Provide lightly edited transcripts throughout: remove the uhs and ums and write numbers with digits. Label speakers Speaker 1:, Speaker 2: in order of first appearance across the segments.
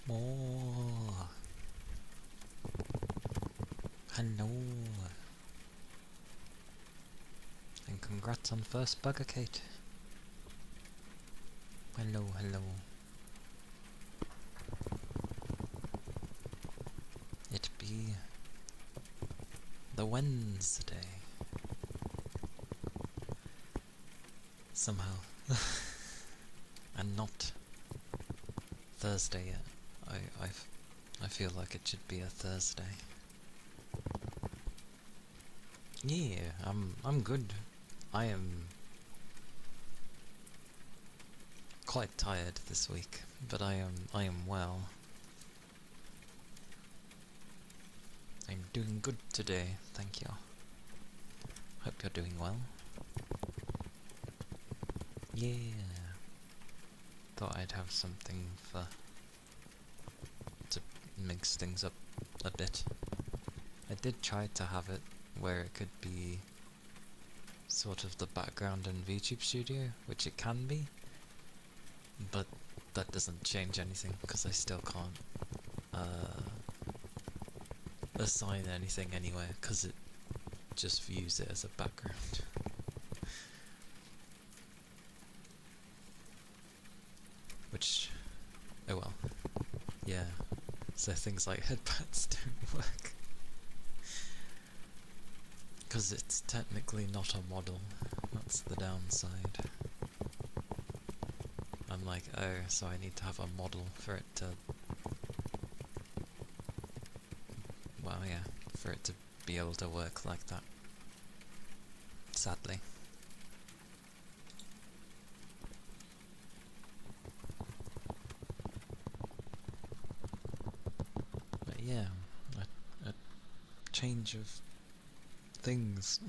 Speaker 1: more. Hello. And congrats on first bugger, Kate. Hello, hello. It be the Wednesday. Somehow. And not Thursday yet. I feel like it should be a Thursday. Yeah, I'm good. I am quite tired this week, but I am well. I'm doing good today, thank you. Hope you're doing well. Yeah. Thought I'd have something to mix things up a bit. I did try to have it where it could be sort of the background in VTube Studio, which it can be, but that doesn't change anything because I still can't assign anything anywhere because it just views it as a background. Which, oh well, yeah, so things like headpads don't work. Because it's technically not a model, that's the downside. I'm like, oh, so I need to have a model for it to... well, yeah, for it to be able to work like that. Sadly. But yeah, a change of things.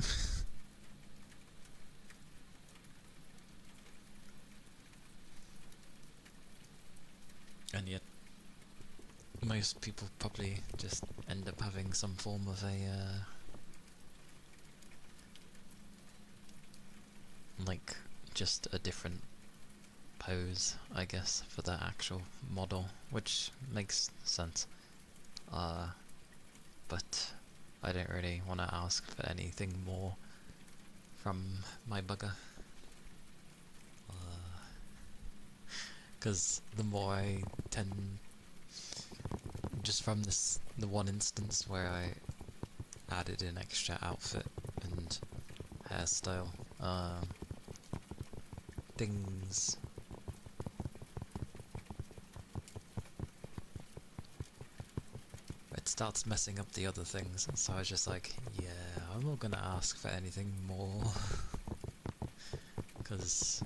Speaker 1: And yet, most people probably just end up having some form of a, like, just a different pose, I guess, for the actual model, which makes sense. But I don't really want to ask for anything more from my bugger. Because the more I tend, just from the one instance where I added an extra outfit and hairstyle, things it starts messing up the other things, so I was just like, yeah, I'm not gonna ask for anything more. Because,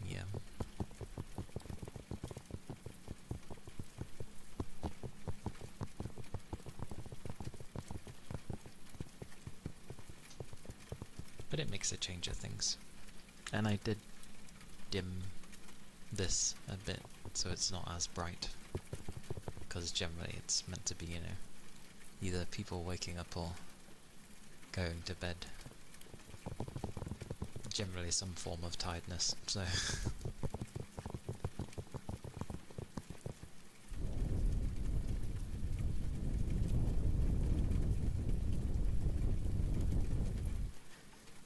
Speaker 1: yeah. But it makes a change of things. And I did dim this a bit, so it's not as bright. Because generally it's meant to be, you know, either people waking up or going to bed. Generally some form of tiredness, so...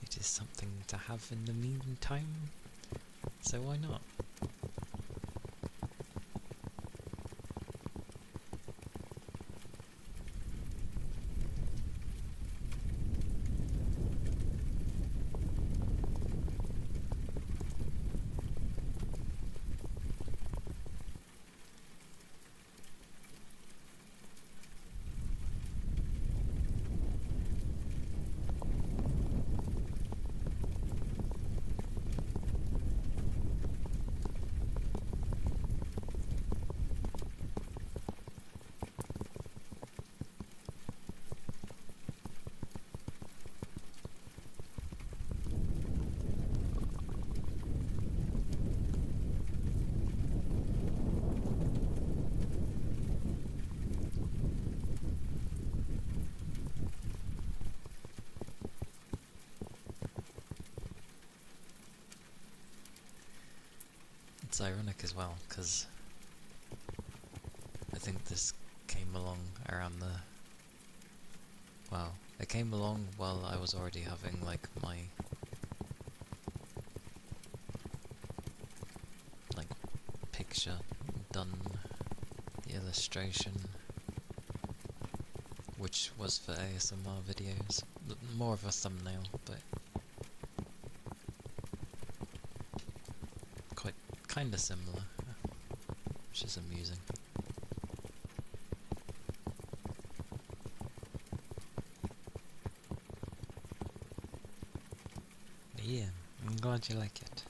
Speaker 1: it is something to have in the meantime, so why not? It's ironic as well, because think this came along around the... Well, it came along while I was already having, like, my... like, picture done, the illustration, which was for ASMR videos. More of a thumbnail, but quite kinda similar, which is amusing. But yeah, I'm glad you like it.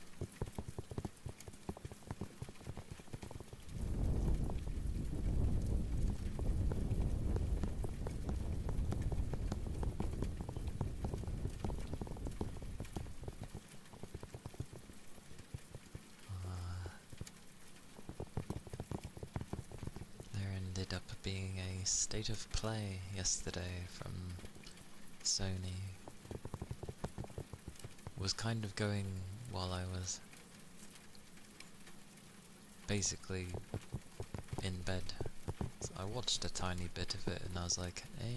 Speaker 1: There ended up being a state of play yesterday from Sony. Was kind of going while I was basically in bed. So I watched a tiny bit of it and I was like, hey.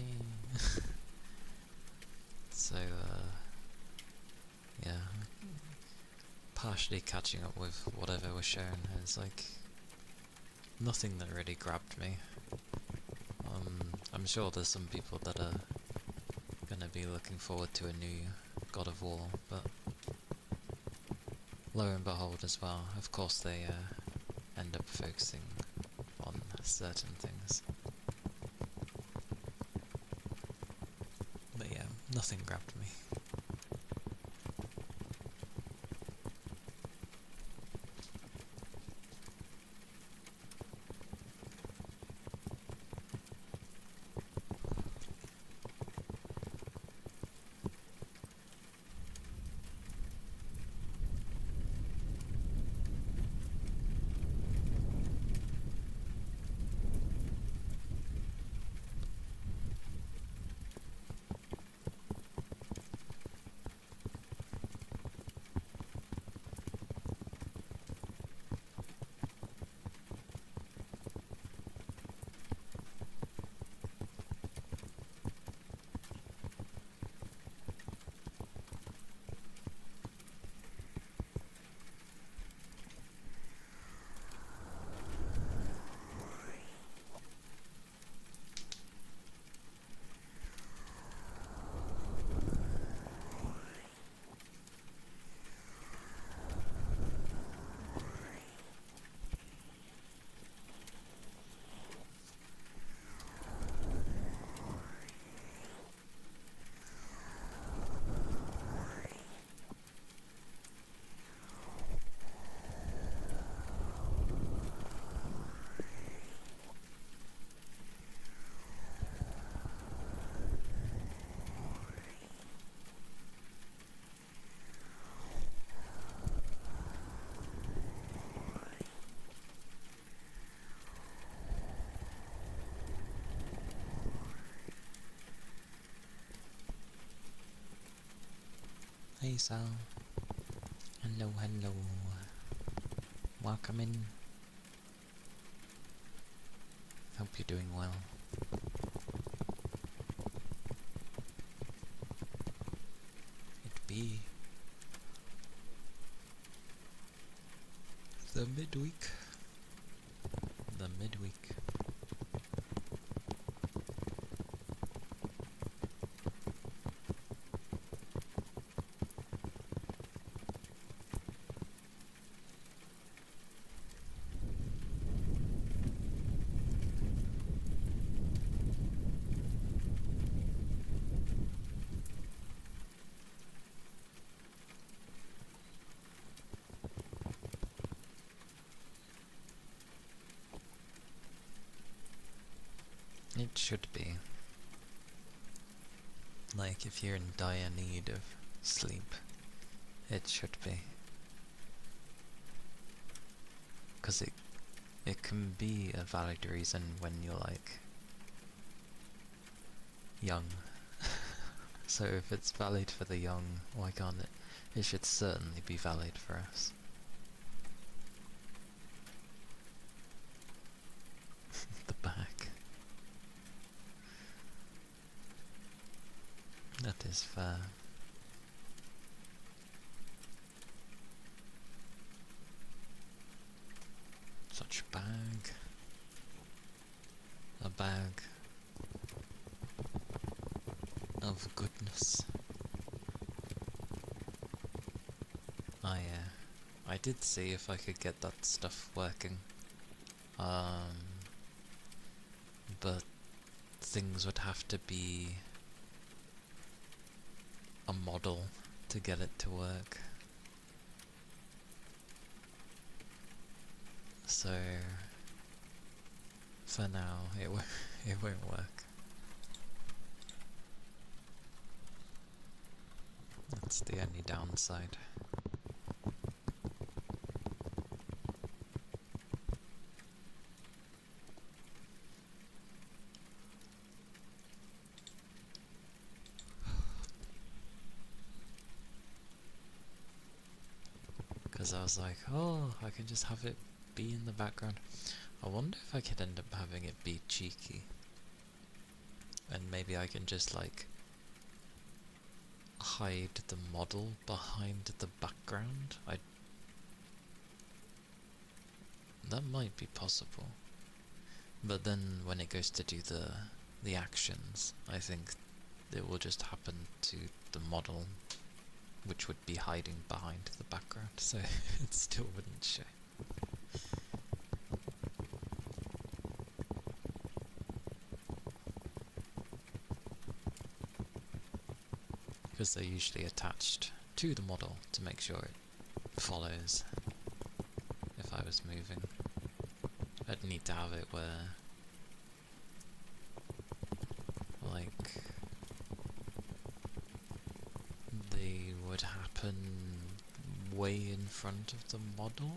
Speaker 1: So, yeah. Partially catching up with whatever was shown. It's like nothing that really grabbed me. I'm sure there's some people that are gonna be looking forward to a new God of War, but lo and behold as well, of course they end up focusing on certain things. But yeah, nothing grabbed me. Hey Sal. Hello, hello. Welcome in. Hope you're doing well. It be the midweek. The midweek. It should be. Like, if you're in dire need of sleep, it should be. 'Cause it can be a valid reason when you're, like, young. So if it's valid for the young, why can't it? It should certainly be valid for us. The is fair. Such a bag. A bag of goodness. I did see if I could get that stuff working. But things would have to be a model to get it to work. So for now, it won't work. That's the only downside. Because I was like, oh, I can just have it be in the background. I wonder if I could end up having it be cheeky. And maybe I can just like hide the model behind the background. That might be possible. But then when it goes to do the actions, I think it will just happen to the model, which would be hiding behind the background, so it still wouldn't show. Because they're usually attached to the model to make sure it follows if I was moving. I'd need to have it where, like, they would happen way in front of the model.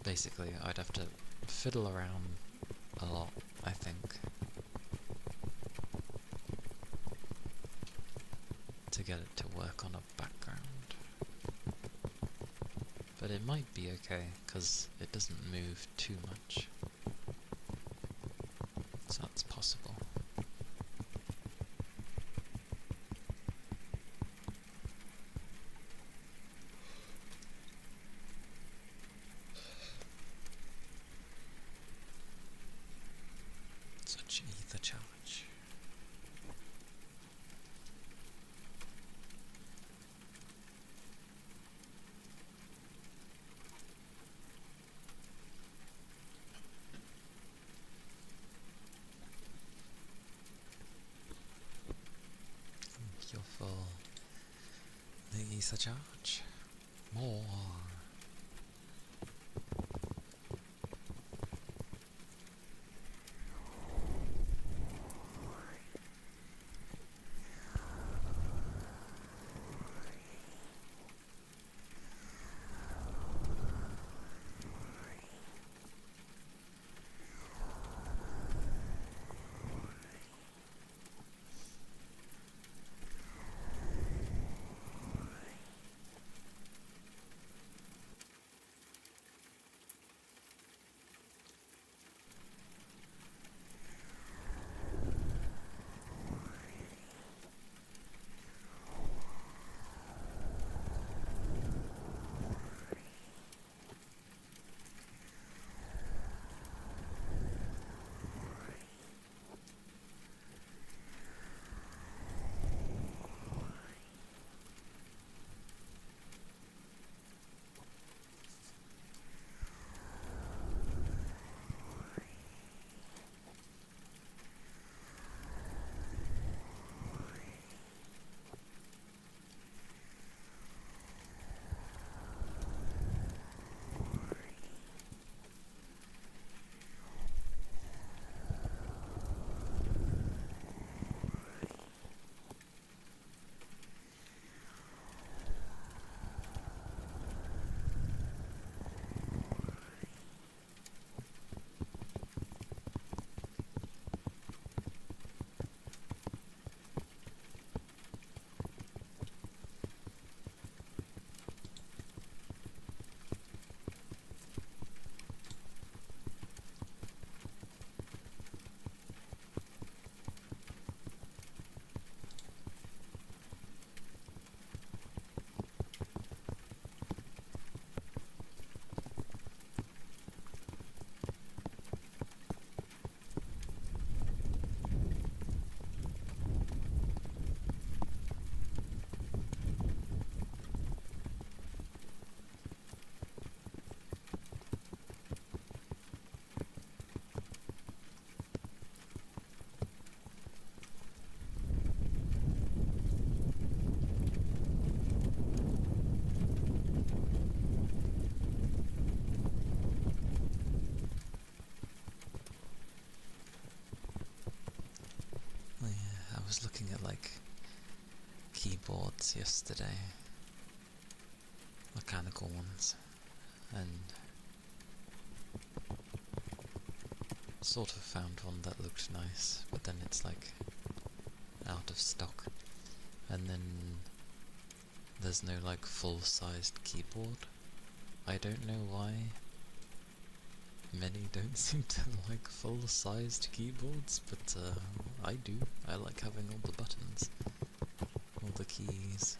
Speaker 1: Basically, I'd have to fiddle around a lot, I think, to get it to work on a background. But it might be okay, because it doesn't move too much. So that's possible. Such ether charge. You're full. The ether charge. More. was looking at like keyboards yesterday, mechanical ones, and sort of found one that looked nice, but then it's like out of stock, and then there's no like full-sized keyboard. I don't know why many don't seem to like full-sized keyboards, but I do. I like having all the buttons, all the keys.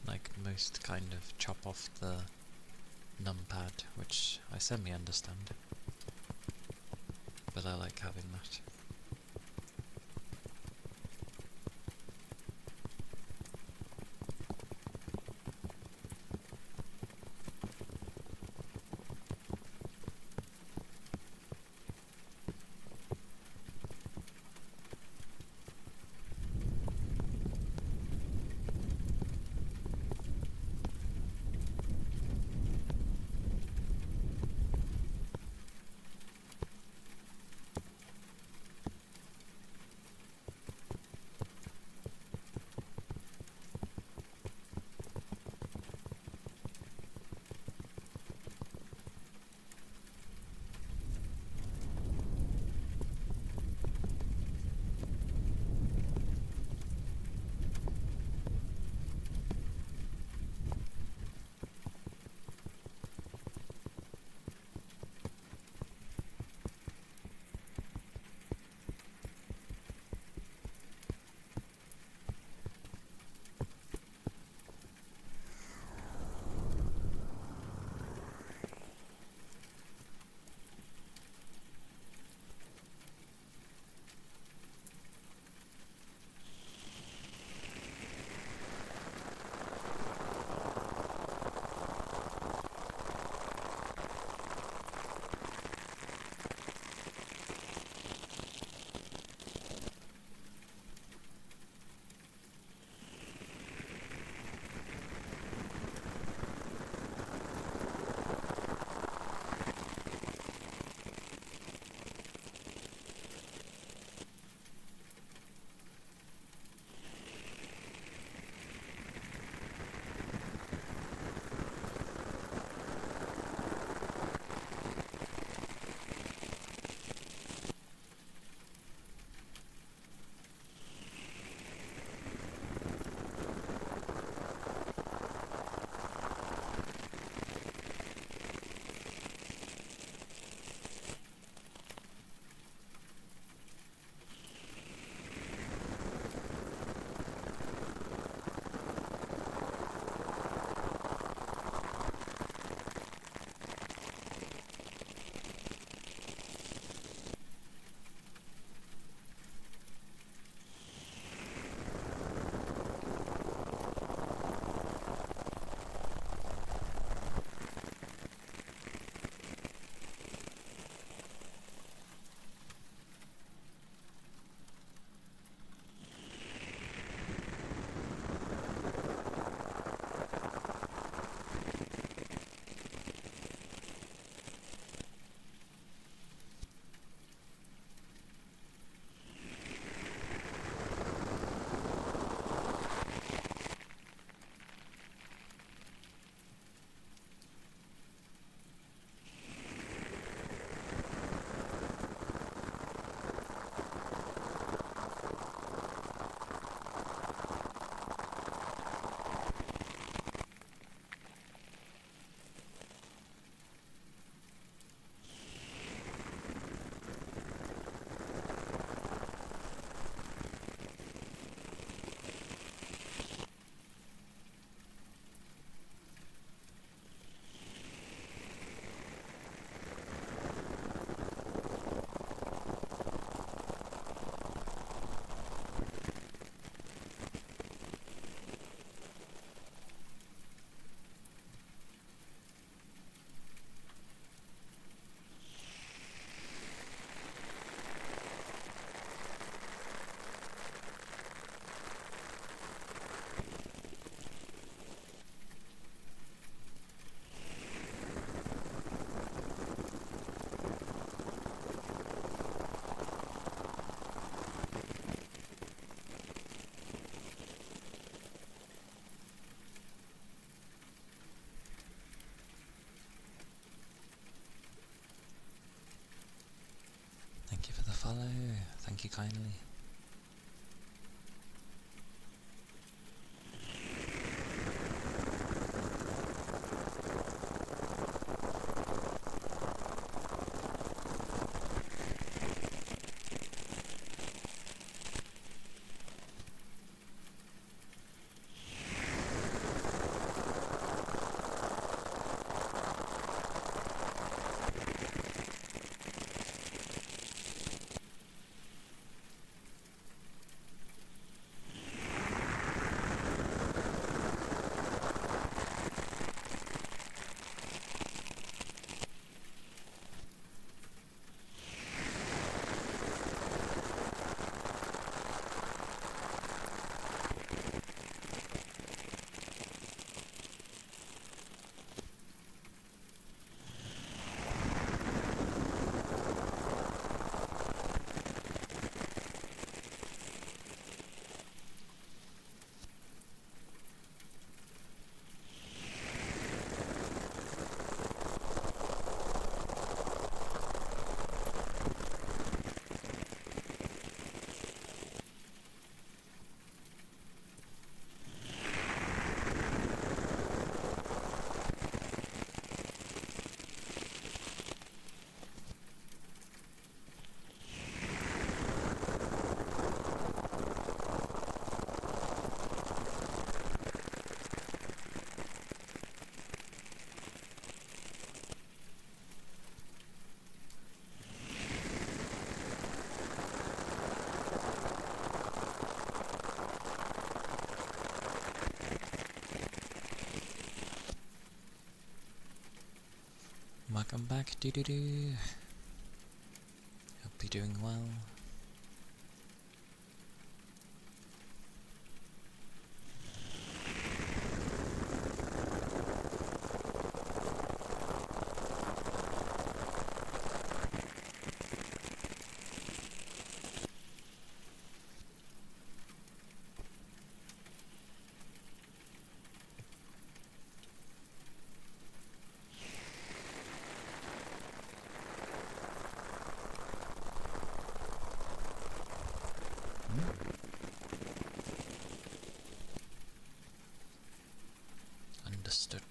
Speaker 1: Like most kind of chop off the numpad, which I semi-understand, but I like having that. Thank you kindly. Welcome back, doo-doo-doo. Hope you're doing well. Understood.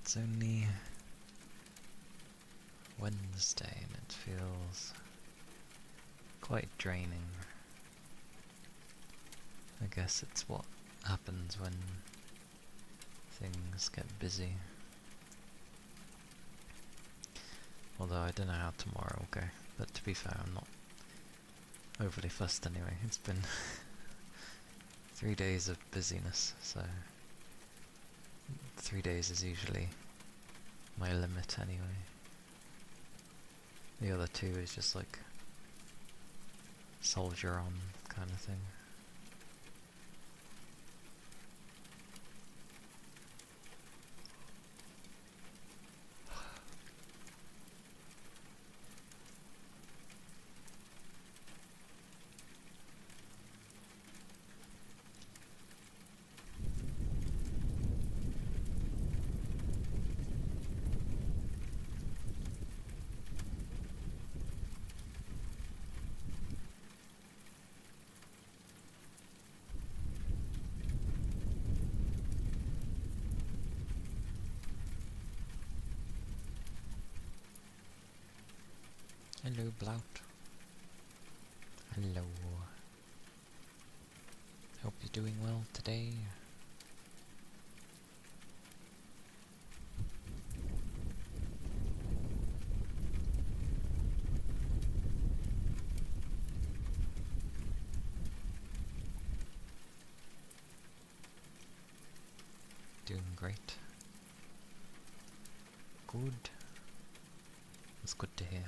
Speaker 1: It's only Wednesday and it feels quite draining. I guess it's what happens when things get busy. Although I don't know how tomorrow will go, but to be fair, I'm not overly fussed anyway. It's been 3 days of busyness, so 3 days is usually my limit anyway. The other 2 is just like soldier on kind of thing. Hello, Blout. Hello. Hope you're doing well today. Doing great. Good. It's good to hear.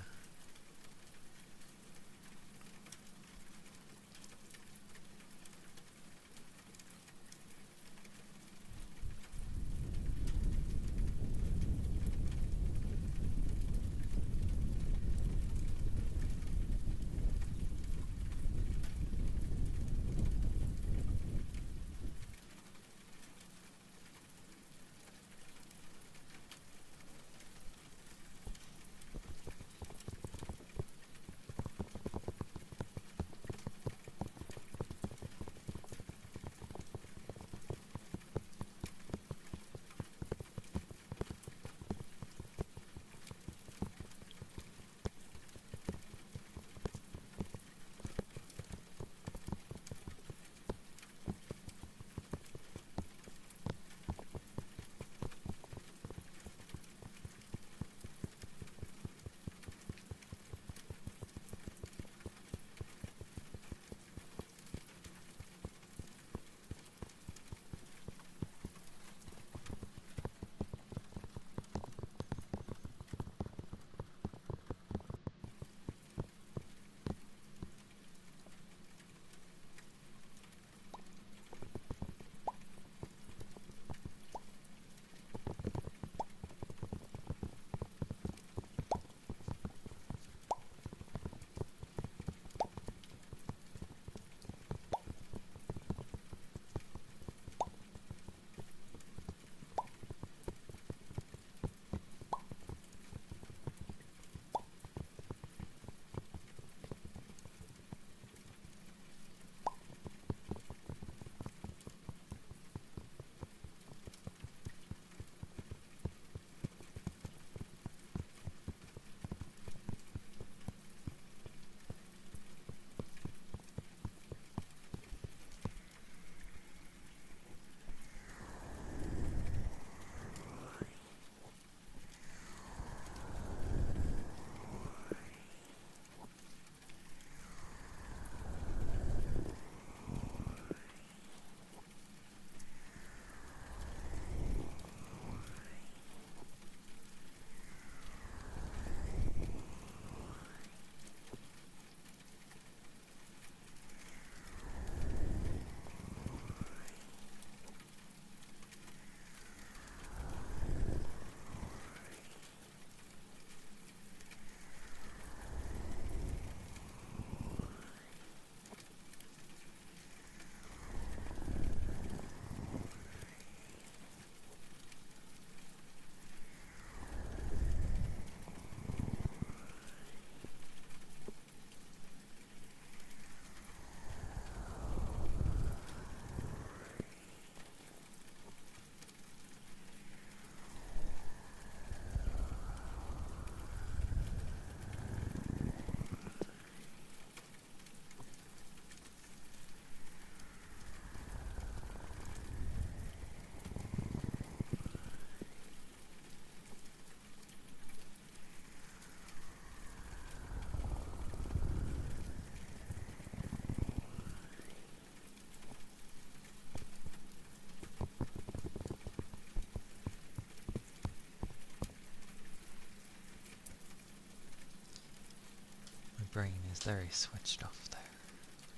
Speaker 1: Brain is very switched off there.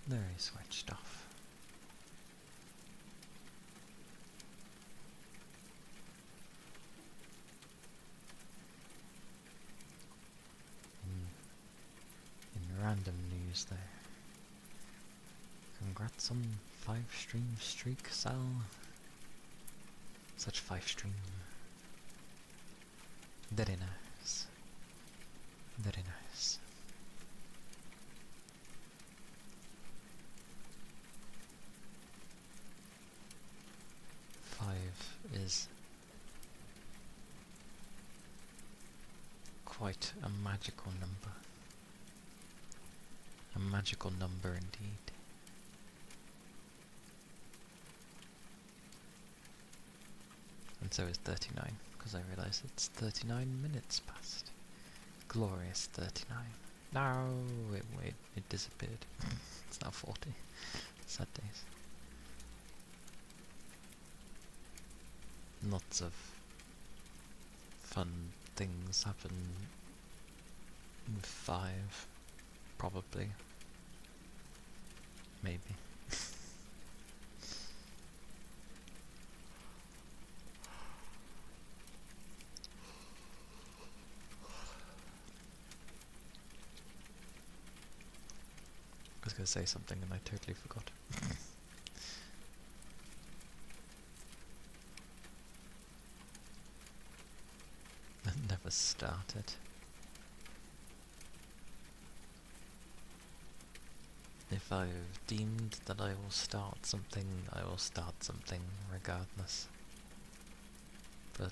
Speaker 1: Very switched off. In random news there. Congrats on 5-stream streak, Sal. Such 5-stream. Very nice. Very nice. Is quite a magical number. magical number indeed. And so is 39, because I realise it's 39 minutes past. Glorious 39. No, it disappeared. It's now 40. Sad days. Lots of fun things happen with 5, probably. Maybe. I was going to say something and I totally forgot. That never started. If I've deemed that I will start something, I will start something regardless. But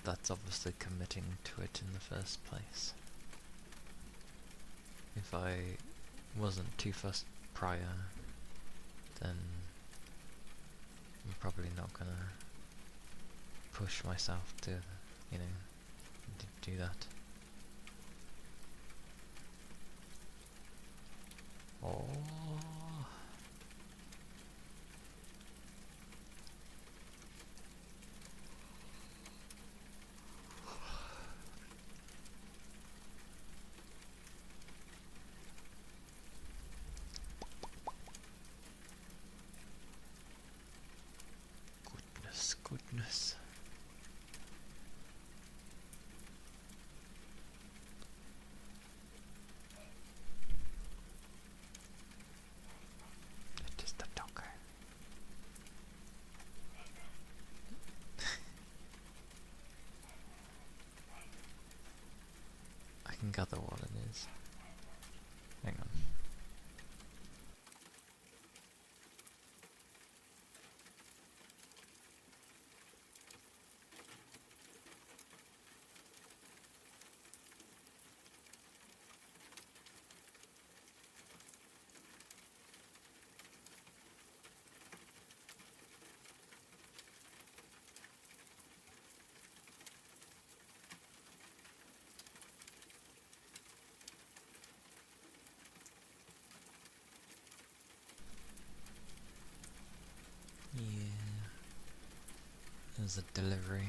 Speaker 1: that's obviously committing to it in the first place. If I wasn't too fussed prior, then I'm probably not gonna push myself to, you know, do that. Oh. Goodness. It is the doggo. I can gather what it is. Hang on. Yeah, there's a delivery,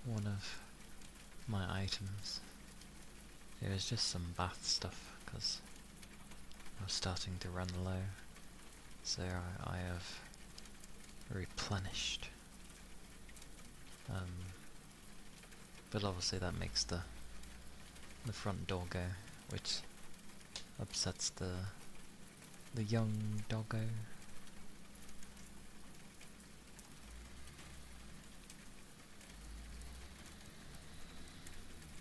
Speaker 1: one of my items. It was just some bath stuff, because I was starting to run low, so I have replenished. But obviously that makes the front door go, which upsets the young doggo.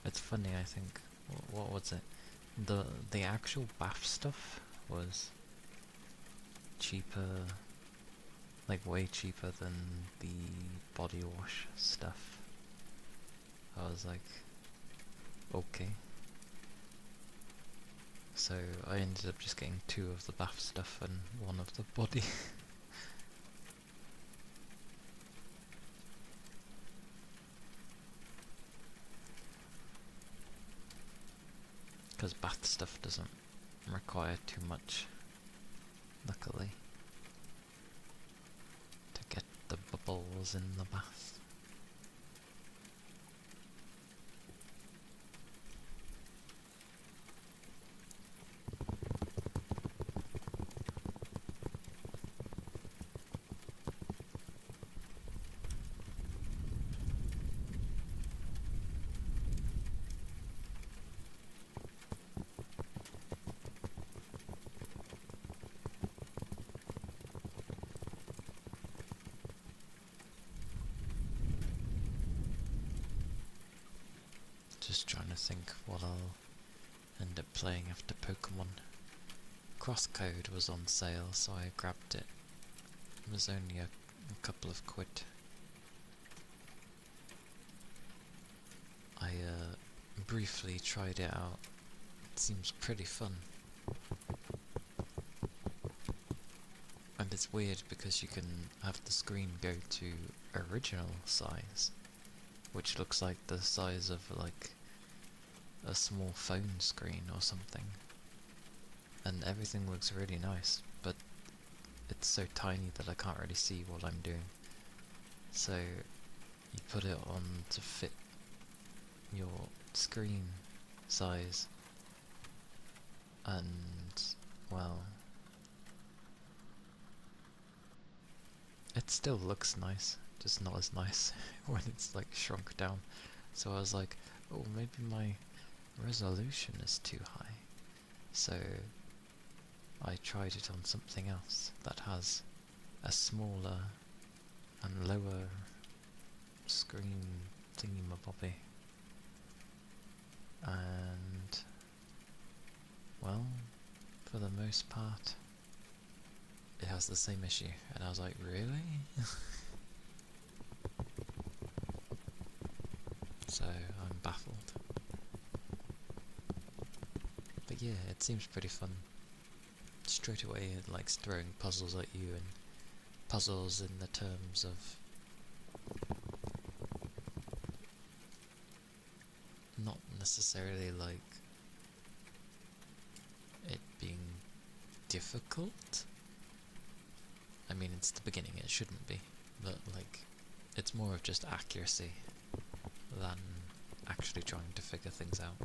Speaker 1: It's funny, I think. What was it? The actual bath stuff was cheaper, like way cheaper than the body wash stuff. I was like, okay. So I ended up just getting 2 of the bath stuff and 1 of the body. Because bath stuff doesn't require too much, luckily, to get the bubbles in the bath. Just trying to think what I'll end up playing after Pokemon. Crosscode was on sale, so I grabbed it. It was only a couple of quid. I briefly tried it out. It seems pretty fun. And it's weird because you can have the screen go to original size, which looks like the size of like a small phone screen or something. And everything looks really nice, but it's so tiny that I can't really see what I'm doing. So you put it on to fit your screen size, and well, it still looks nice, just not as nice when it's like shrunk down. So I was like, oh, maybe my resolution is too high. So I tried it on something else that has a smaller and lower screen thingy-mabobby. And, well, for the most part, it has the same issue. And I was like, really? So I'm baffled. But yeah, it seems pretty fun. Straight away it likes throwing puzzles at you, and puzzles in the terms of not necessarily like it being difficult. I mean, it's the beginning, it shouldn't be, but like it's more of just accuracy than actually trying to figure things out.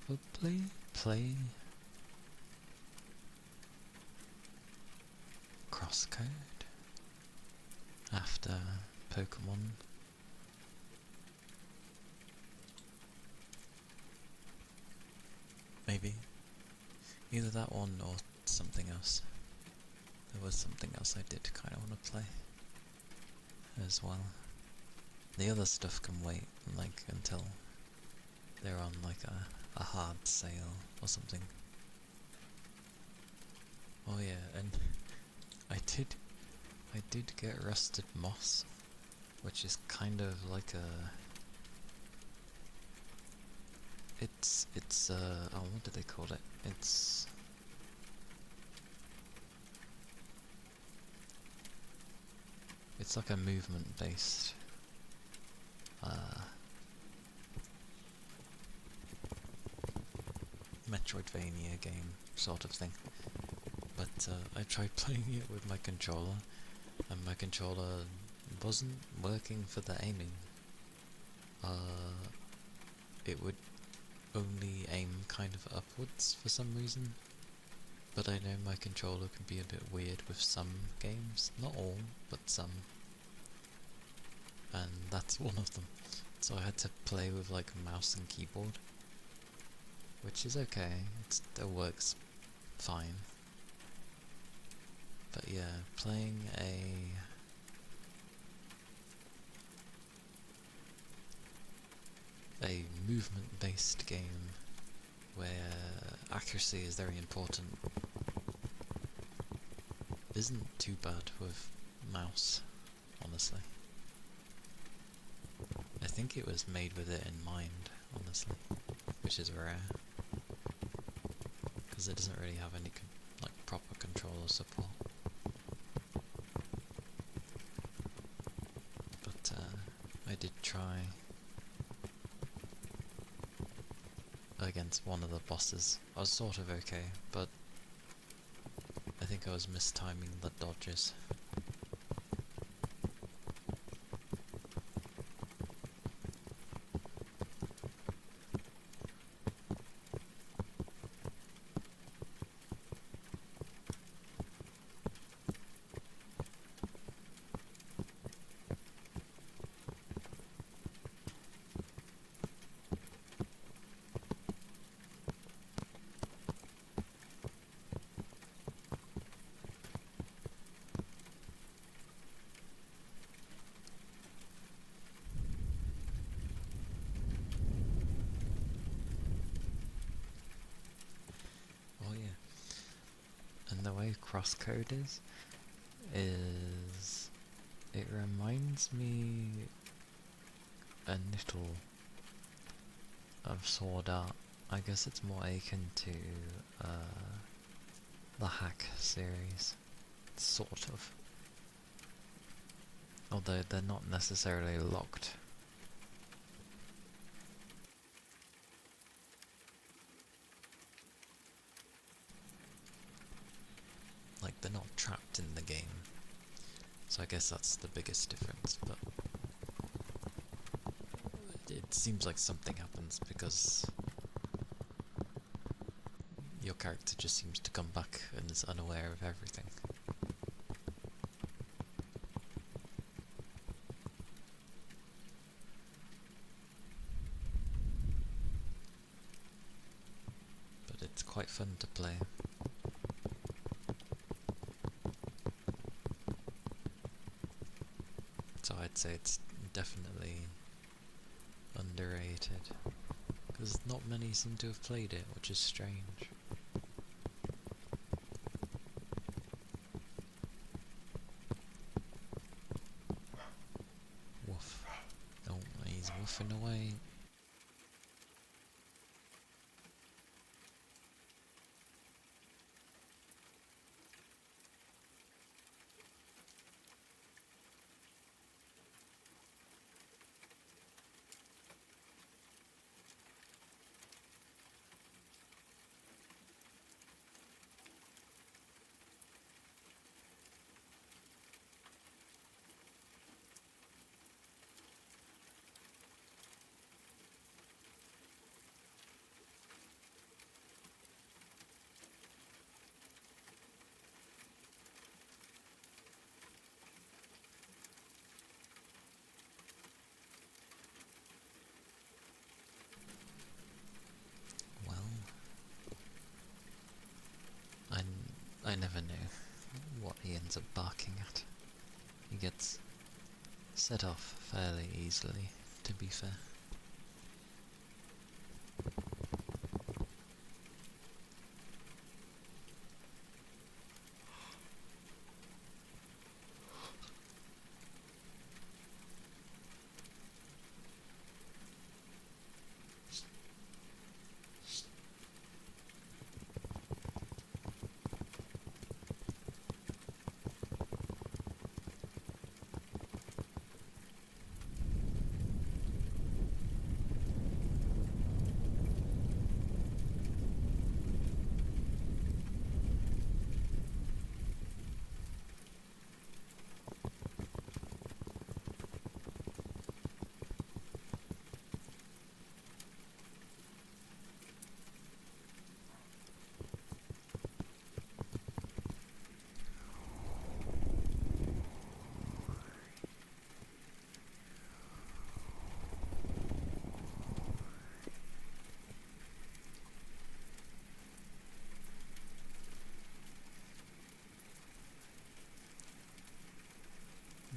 Speaker 1: probably play Crosscode after Pokemon. Maybe. Either that one or something else. There was something else I did kind of want to play as well. The other stuff can wait, like, until they're on, like, a hard sale or something. Oh yeah, and I did get Rusted Moss, which is kind of like a... It's oh, what do they call it? It's like a movement-based Metroidvania game sort of thing. But I tried playing it with my controller, and my controller wasn't working for the aiming. It would only aim kind of upwards for some reason. But I know my controller can be a bit weird with some games. Not all, but some. And that's one of them. So I had to play with like mouse and keyboard. Which is okay, it still works fine. But yeah, playing a movement-based game where accuracy is very important isn't too bad with mouse, honestly. I think it was made with it in mind, honestly, which is rare, because it doesn't really have any like proper controller support. But I did try against one of the bosses. I was sort of okay, but I think I was mistiming the dodges. Oh yeah. And the way Crosscode is it reminds me a little of Sword Art. I guess it's more akin to the Hack series, sort of. Although they're not necessarily locked. Like, they're not trapped in the game. So I guess that's the biggest difference, but it seems like something happens because your character just seems to come back and is unaware of everything. But it's quite fun to play. So I'd say it's definitely underrated, because not many seem to have played it, which is strange. Woof. Oh, he's woofing away. he ends up barking at. He gets set off fairly easily, to be fair.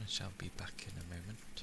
Speaker 1: I shall be back in a moment.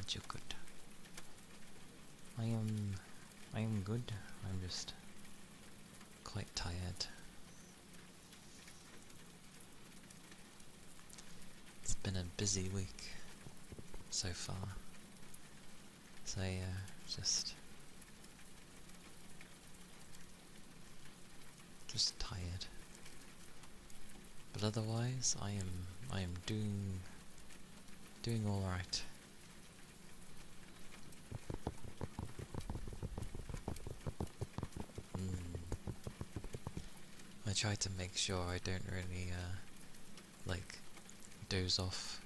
Speaker 1: glad you're good. I am good. I'm just quite tired. It's been a busy week so far. So yeah, just tired. But otherwise I am doing all right. I try to make sure I don't really like doze off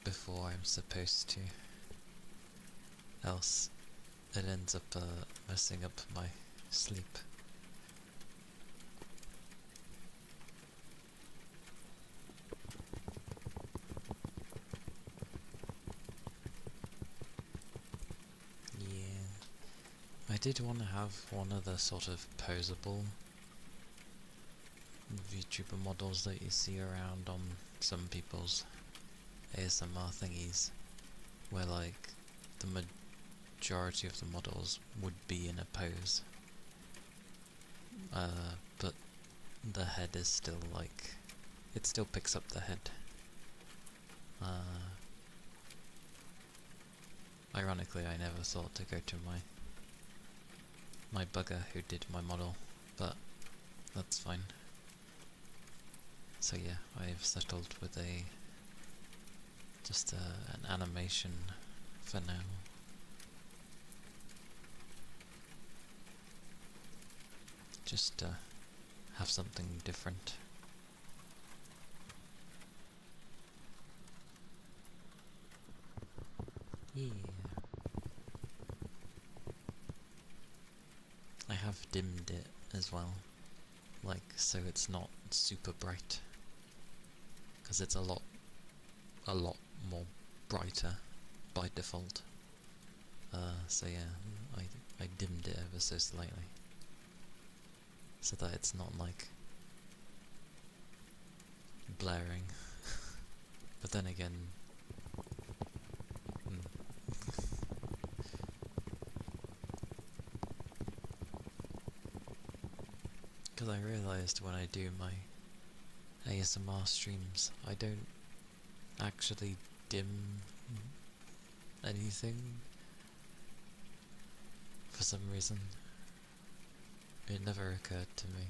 Speaker 1: before I'm supposed to, else it ends up messing up my sleep. Yeah, I did want to have one of the sort of posable VTuber models that you see around on some people's ASMR thingies, where like the majority of the models would be in a pose, but the head is still like, it still picks up the head. Ironically, I never thought to go to my bugger who did my model, but that's fine. So yeah, I've settled with just an animation for now. Just to have something different. Yeah. I have dimmed it as well, like so it's not super bright, because it's a lot more brighter by default. So yeah, I dimmed it ever so slightly, so that it's not like blaring. But then again, because I realised when I do my ASMR streams, I don't actually dim anything for some reason. It never occurred to me.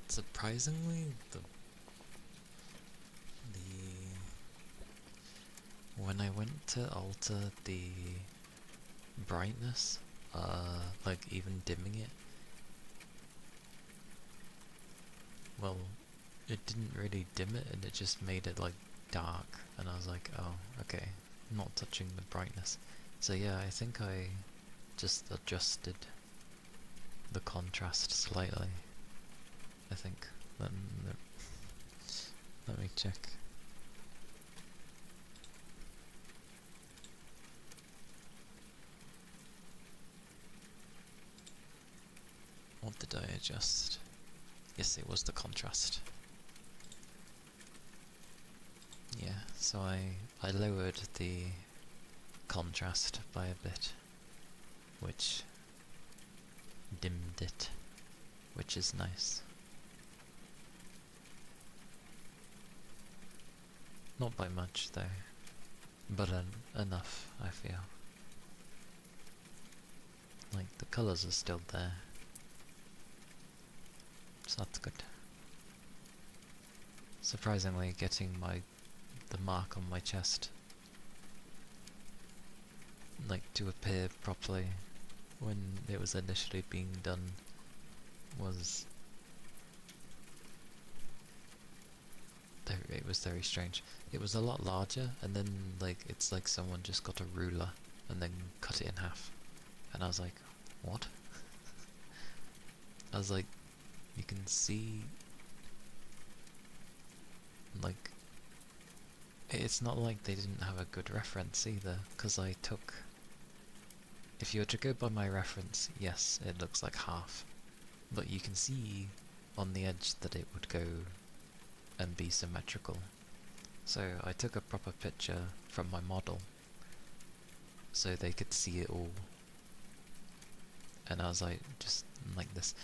Speaker 1: Surprisingly, when I went to alter the brightness, like even dimming it, well, it didn't really dim it, and it just made it like dark, and I was like, oh, okay, I'm not touching the brightness. So yeah, I think I just adjusted the contrast slightly, I think. Let me check. What did I adjust? Yes, it was the contrast. Yeah, so I lowered the contrast by a bit, which dimmed it, which is nice. Not by much though, but enough, I feel. Like, the colours are still there, so that's good. Surprisingly, getting the mark on my chest like to appear properly when it was initially being done was it was very strange. It was a lot larger, and then like it's like someone just got a ruler and then cut it in half, and I was like, what? was like, you can see, like, it's not like they didn't have a good reference either, because I took, if you were to go by my reference, yes, it looks like half, but you can see on the edge that it would go and be symmetrical. So I took a proper picture from my model so they could see it all, and I was like, just like this.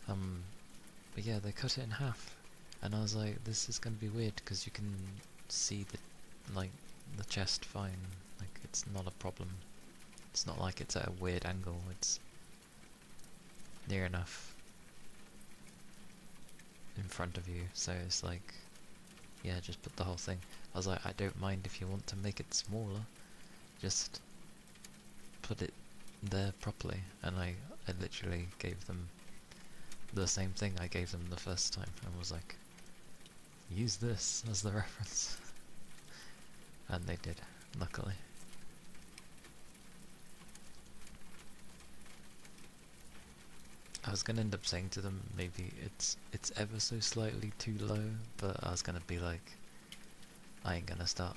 Speaker 1: But yeah, they cut it in half, and I was like, this is gonna be weird because you can see the chest fine. Like, it's not a problem. It's not like it's at a weird angle. It's near enough in front of you, so it's like, yeah, just put the whole thing. I was like, I don't mind if you want to make it smaller, just put it there properly. And I literally gave them the same thing I gave them the first time, and was like, use this as the reference. And they did, luckily. I was gonna end up saying to them, maybe it's ever so slightly too low, but I was gonna be like, I ain't gonna start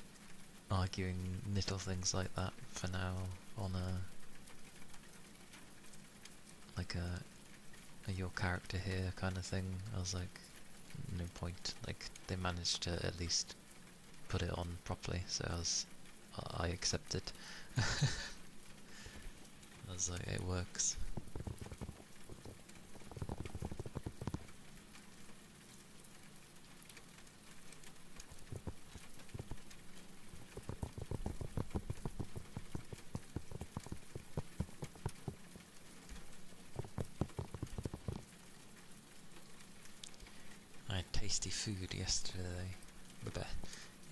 Speaker 1: arguing little things like that for now on a your character here kind of thing. I was like, no point. Like, they managed to at least put it on properly, so I accepted. I was like, it works. I had tasty food yesterday.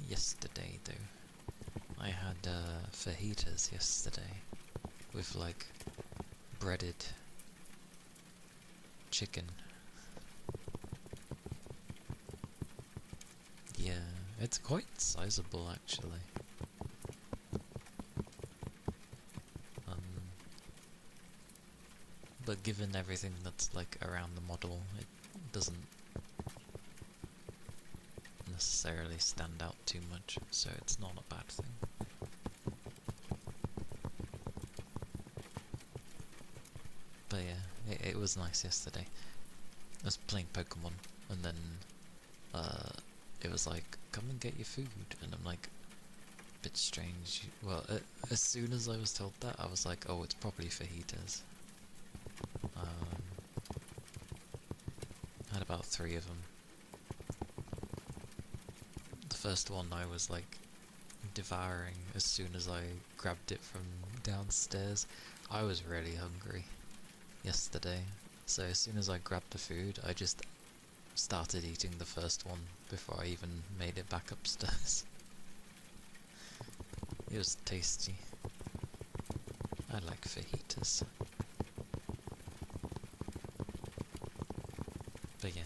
Speaker 1: Yesterday, though. I had fajitas yesterday with like breaded chicken. Yeah, it's quite sizable actually. But given everything that's like around the model, it doesn't necessarily stand out too much, so it's not a bad thing. But yeah, it was nice yesterday. I was playing Pokemon, and then it was like, come and get your food, and I'm like, bit strange. Well, as soon as I was told that, I was like, oh, it's probably fajitas. I had about 3 of them. The first one I was like devouring as soon as I grabbed it from downstairs. I was really hungry yesterday, so as soon as I grabbed the food, I just started eating the first one before I even made it back upstairs. It was tasty. I like fajitas. But yeah,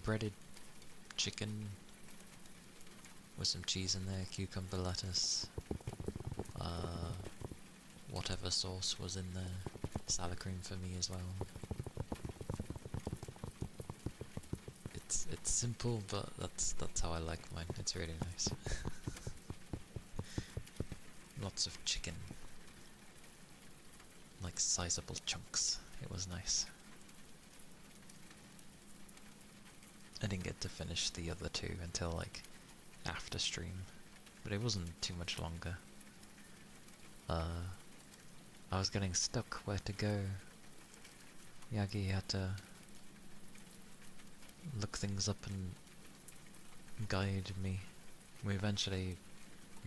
Speaker 1: breaded chicken with some cheese in there, cucumber, lettuce, whatever sauce was in there, salad cream for me as well. It's simple, but that's how I like mine. It's really nice. Lots of chicken, like sizable chunks. It was nice. I didn't get to finish the other 2 until like after stream, but it wasn't too much longer. I was getting stuck where to go. Yagi had to look things up and guide me. We eventually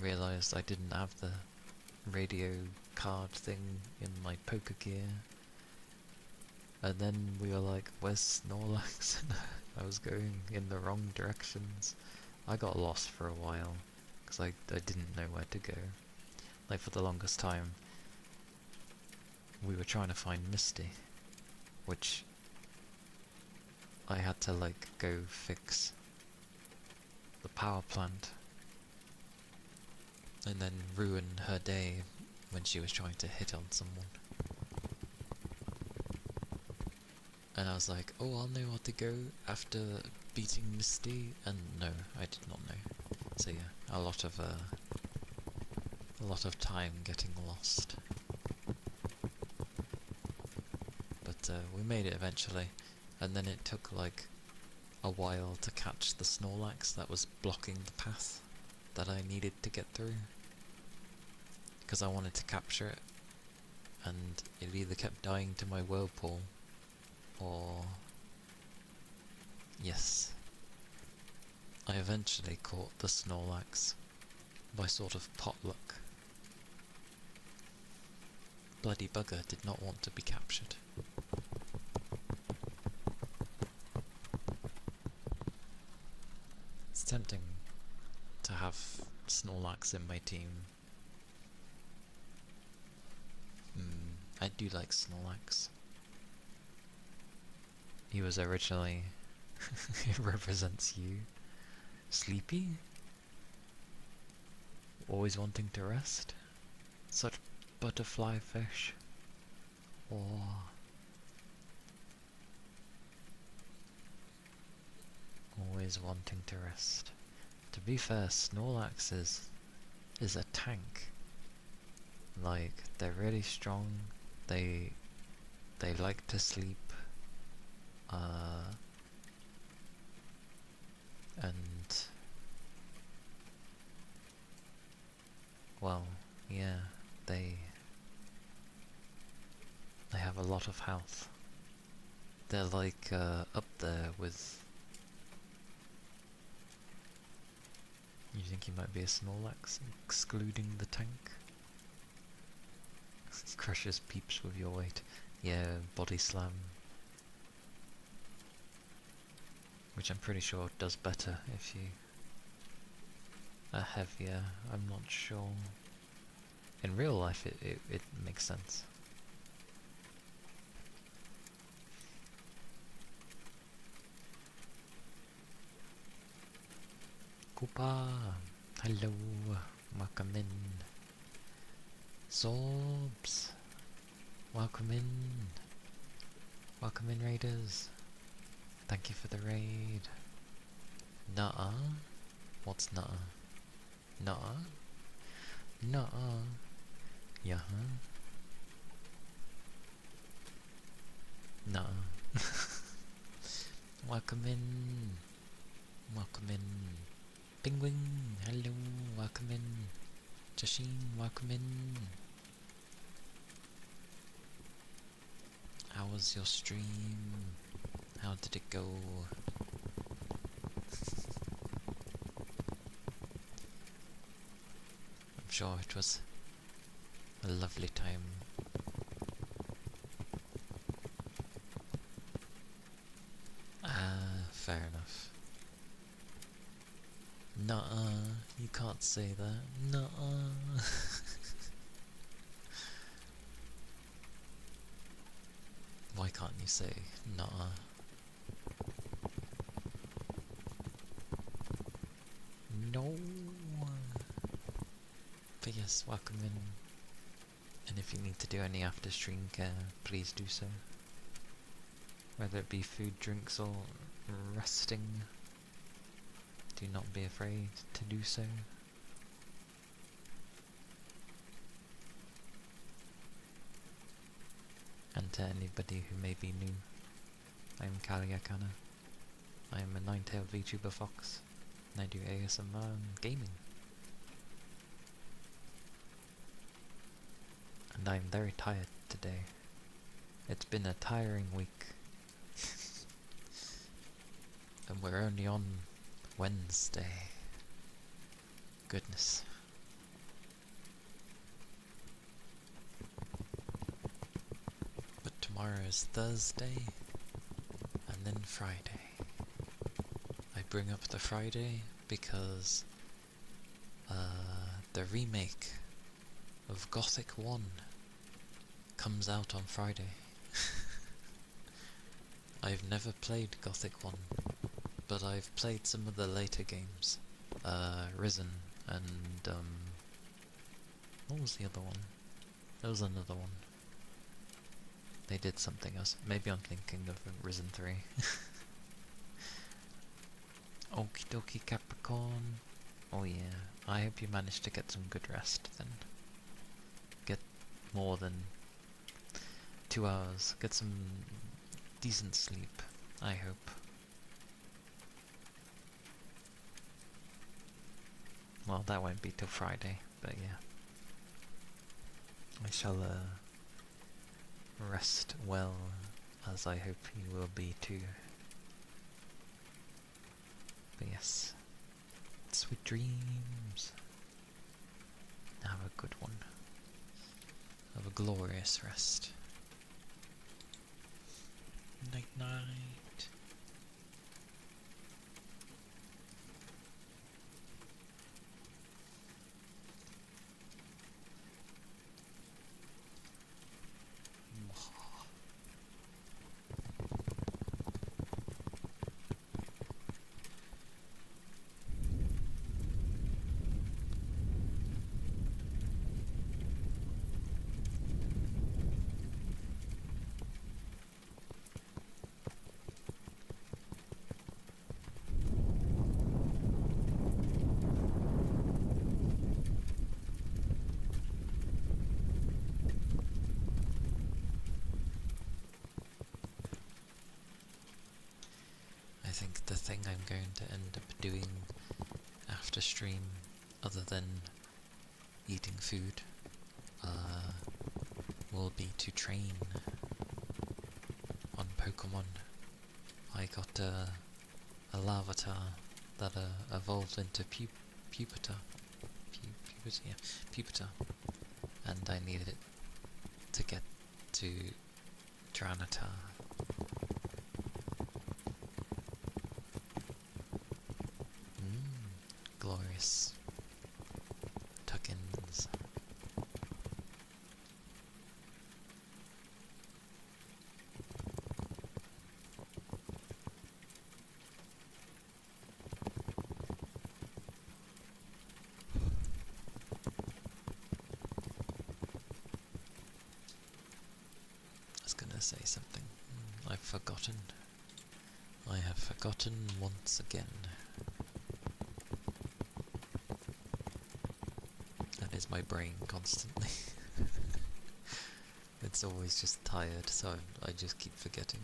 Speaker 1: realised I didn't have the radio card thing in my poker gear. And then we were like, where's Snorlax? I was going in the wrong directions. I got lost for a while, because I didn't know where to go. Like, for the longest time, we were trying to find Misty, which I had to, like, go fix the power plant, and then ruin her day when she was trying to hit on someone. And I was like, oh, I'll know how to go after beating Misty, and no, I did not know. So yeah, a lot of time getting lost. But we made it eventually, and then it took like a while to catch the Snorlax that was blocking the path that I needed to get through, because I wanted to capture it, and it either kept dying to my whirlpool, or... yes. I eventually caught the Snorlax by sort of potluck. Bloody bugger did not want to be captured. It's tempting to have Snorlax in my team. I do like Snorlax. He was originally... it represents you. Sleepy? Always wanting to rest? Such butterfly fish. Or... always wanting to rest. To be fair, Snorlax is a tank. Like, they're really strong, they like to sleep, and, well, yeah, they have a lot of health. They're like, up there with... You think you might be a Snorlax, excluding the tank? Crushes peeps with your weight. Yeah, body slam. Which I'm pretty sure does better if you are heavier. I'm not sure. In real life it makes sense. Koopa! Hello! Welcome in. Sorbs! Welcome in! Welcome in, raiders! Thank you for the raid. Nuh-uh? What's nuh-uh? Nuh-uh? Nuh-uh? Yeah-huh? Nuh-uh. Welcome in! Welcome in! Penguin! Hello! Welcome in! Jashin! Welcome in! How was your stream? How did it go? I'm sure it was a lovely time. Fair enough. Nuh-uh, you can't say that. Nuh-uh. Why can't you say nuh-uh? No. But yes, welcome in. And if you need to do any after stream care, please do so. Whether it be food, drinks, or resting, do not be afraid to do so. And to anybody who may be new, I am Kaliakana. I am a nine-tailed VTuber fox, and I do ASMR and gaming. And I am very tired today. It's been a tiring week. And we're only on Wednesday. Goodness. But tomorrow is Thursday, and then Friday. I bring up the Friday because the remake of Gothic 1 comes out on Friday. I've never played Gothic 1, but I've played some of the later games. Risen and what was the other one? There was another one. they did something else. Maybe I'm thinking of Risen 3. Okie dokie Capricorn. Oh yeah, I hope you managed to get some good rest then. Get more than 2 hours. Get some decent sleep, I hope. Well, that won't be till Friday, but yeah. I shall rest well, as I hope you will be too. But yes, sweet dreams. Have a good one. Have a glorious rest. Night night. I think the thing I'm going to end up doing after stream, other than eating food, will be to train on Pokemon. I got a Larvitar that evolved into Pupitar. Pupitar. And I needed it to get to Dranatar. Glorious tuck-ins. I was gonna say something. I've forgotten. I have forgotten once again. That is my brain constantly. It's always just tired, so I just keep forgetting.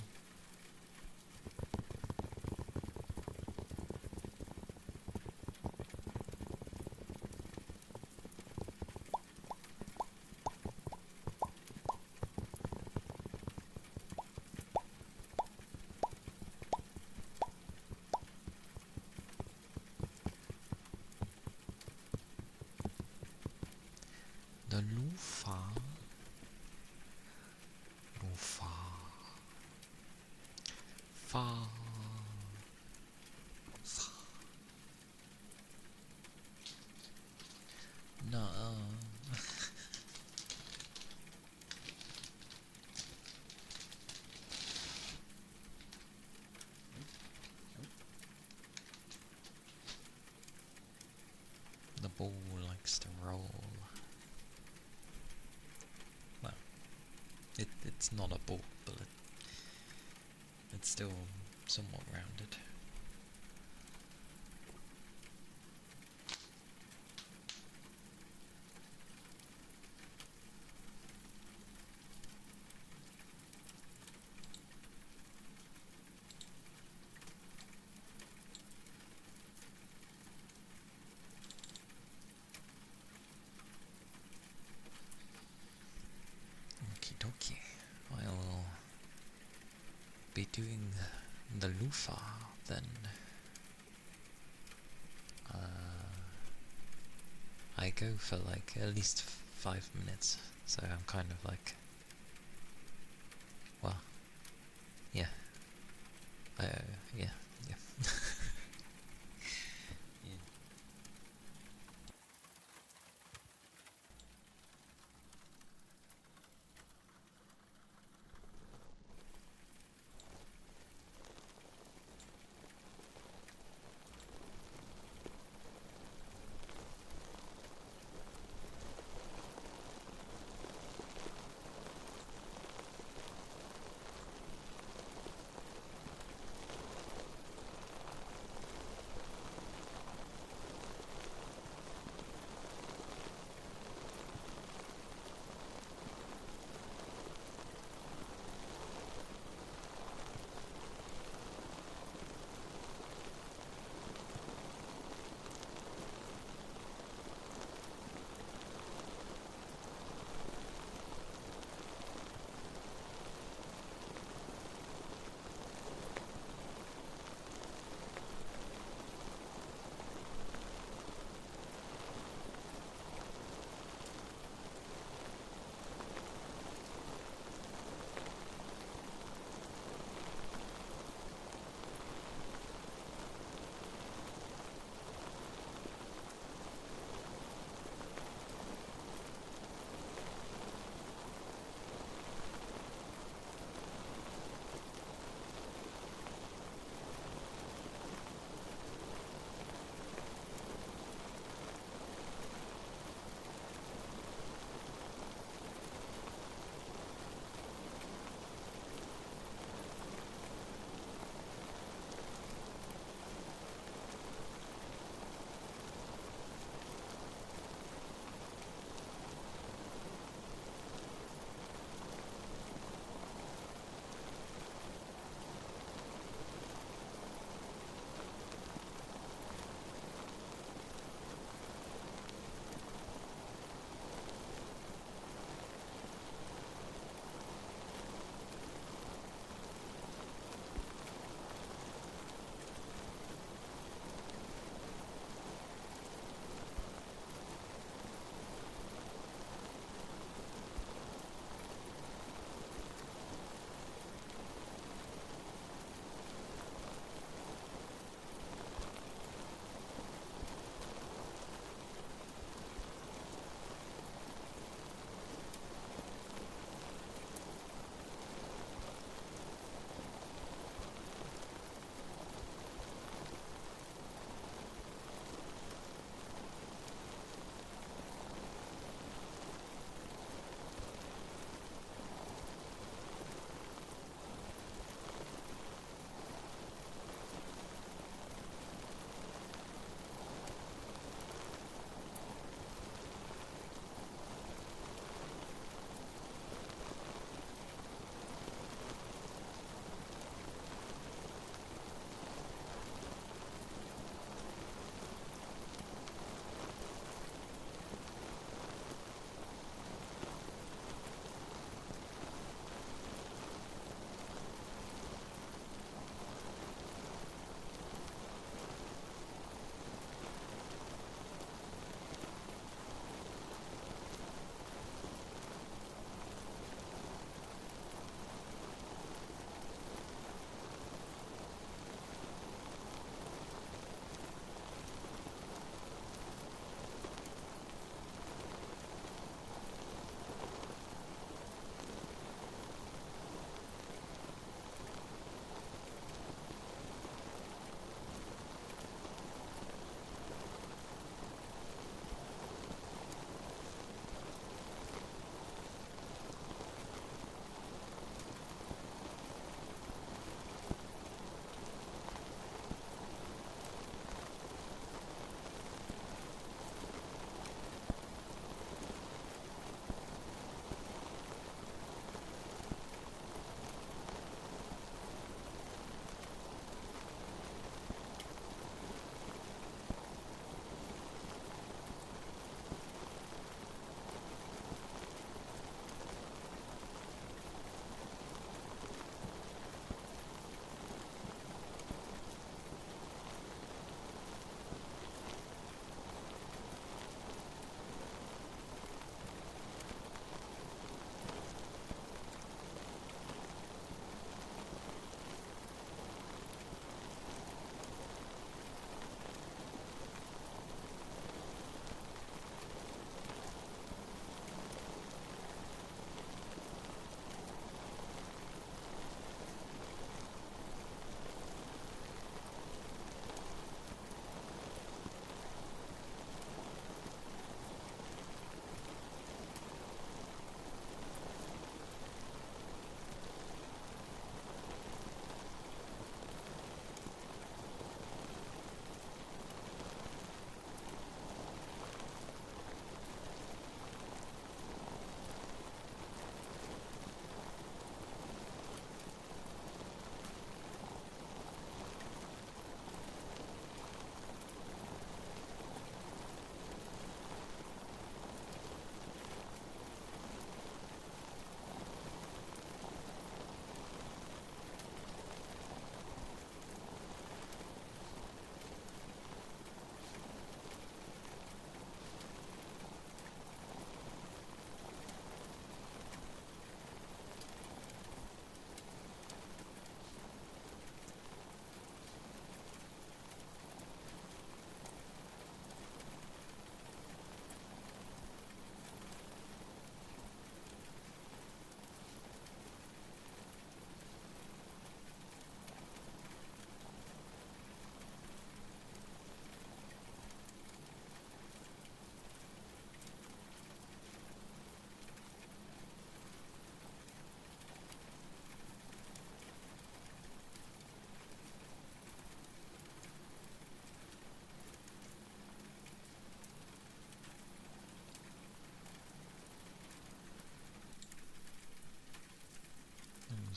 Speaker 1: The Lufa. Fa. No. The ball likes to roll. Well, it's not a ball, but it's still somewhat rounded. Okie dokie. I'll be doing the loofah then. I go for like at least 5 minutes, so I'm kind of like, well, yeah, yeah.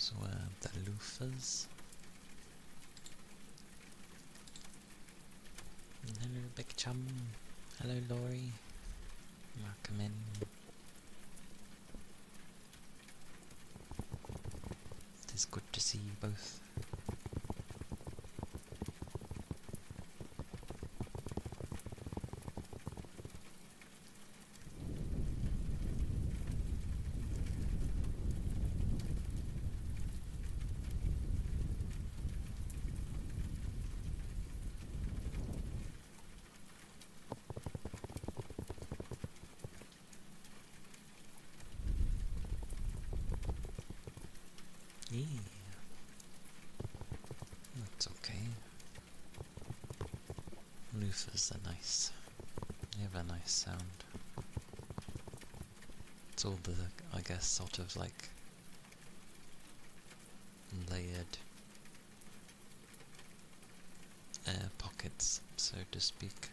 Speaker 1: Those were the loofers. Hello, big chum. Hello, Laurie. Welcome in. It is good to see you both. Yeah, that's okay. Loofers are nice. They have a nice sound. It's all the, I guess, sort of like layered air pockets, so to speak.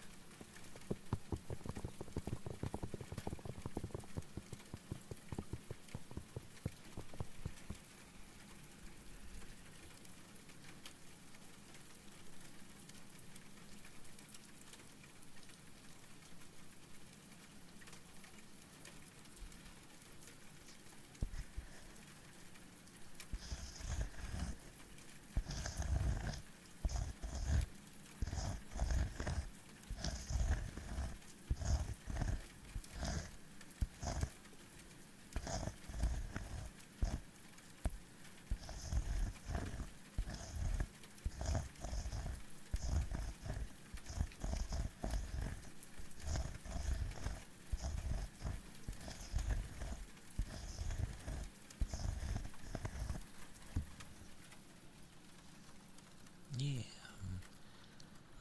Speaker 1: Yeah,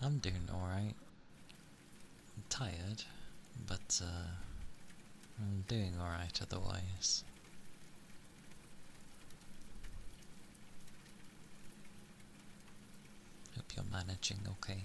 Speaker 1: I'm doing alright. I'm tired, but I'm doing alright otherwise. Hope you're managing okay.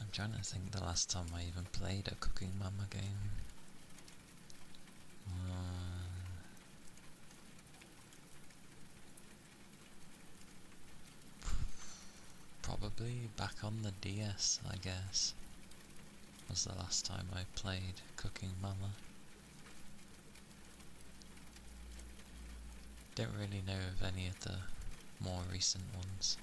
Speaker 1: I'm trying to think the last time I even played a Cooking Mama game. Probably back on the DS, I guess, was the last time I played Cooking Mama. Don't really know of any of the more recent ones.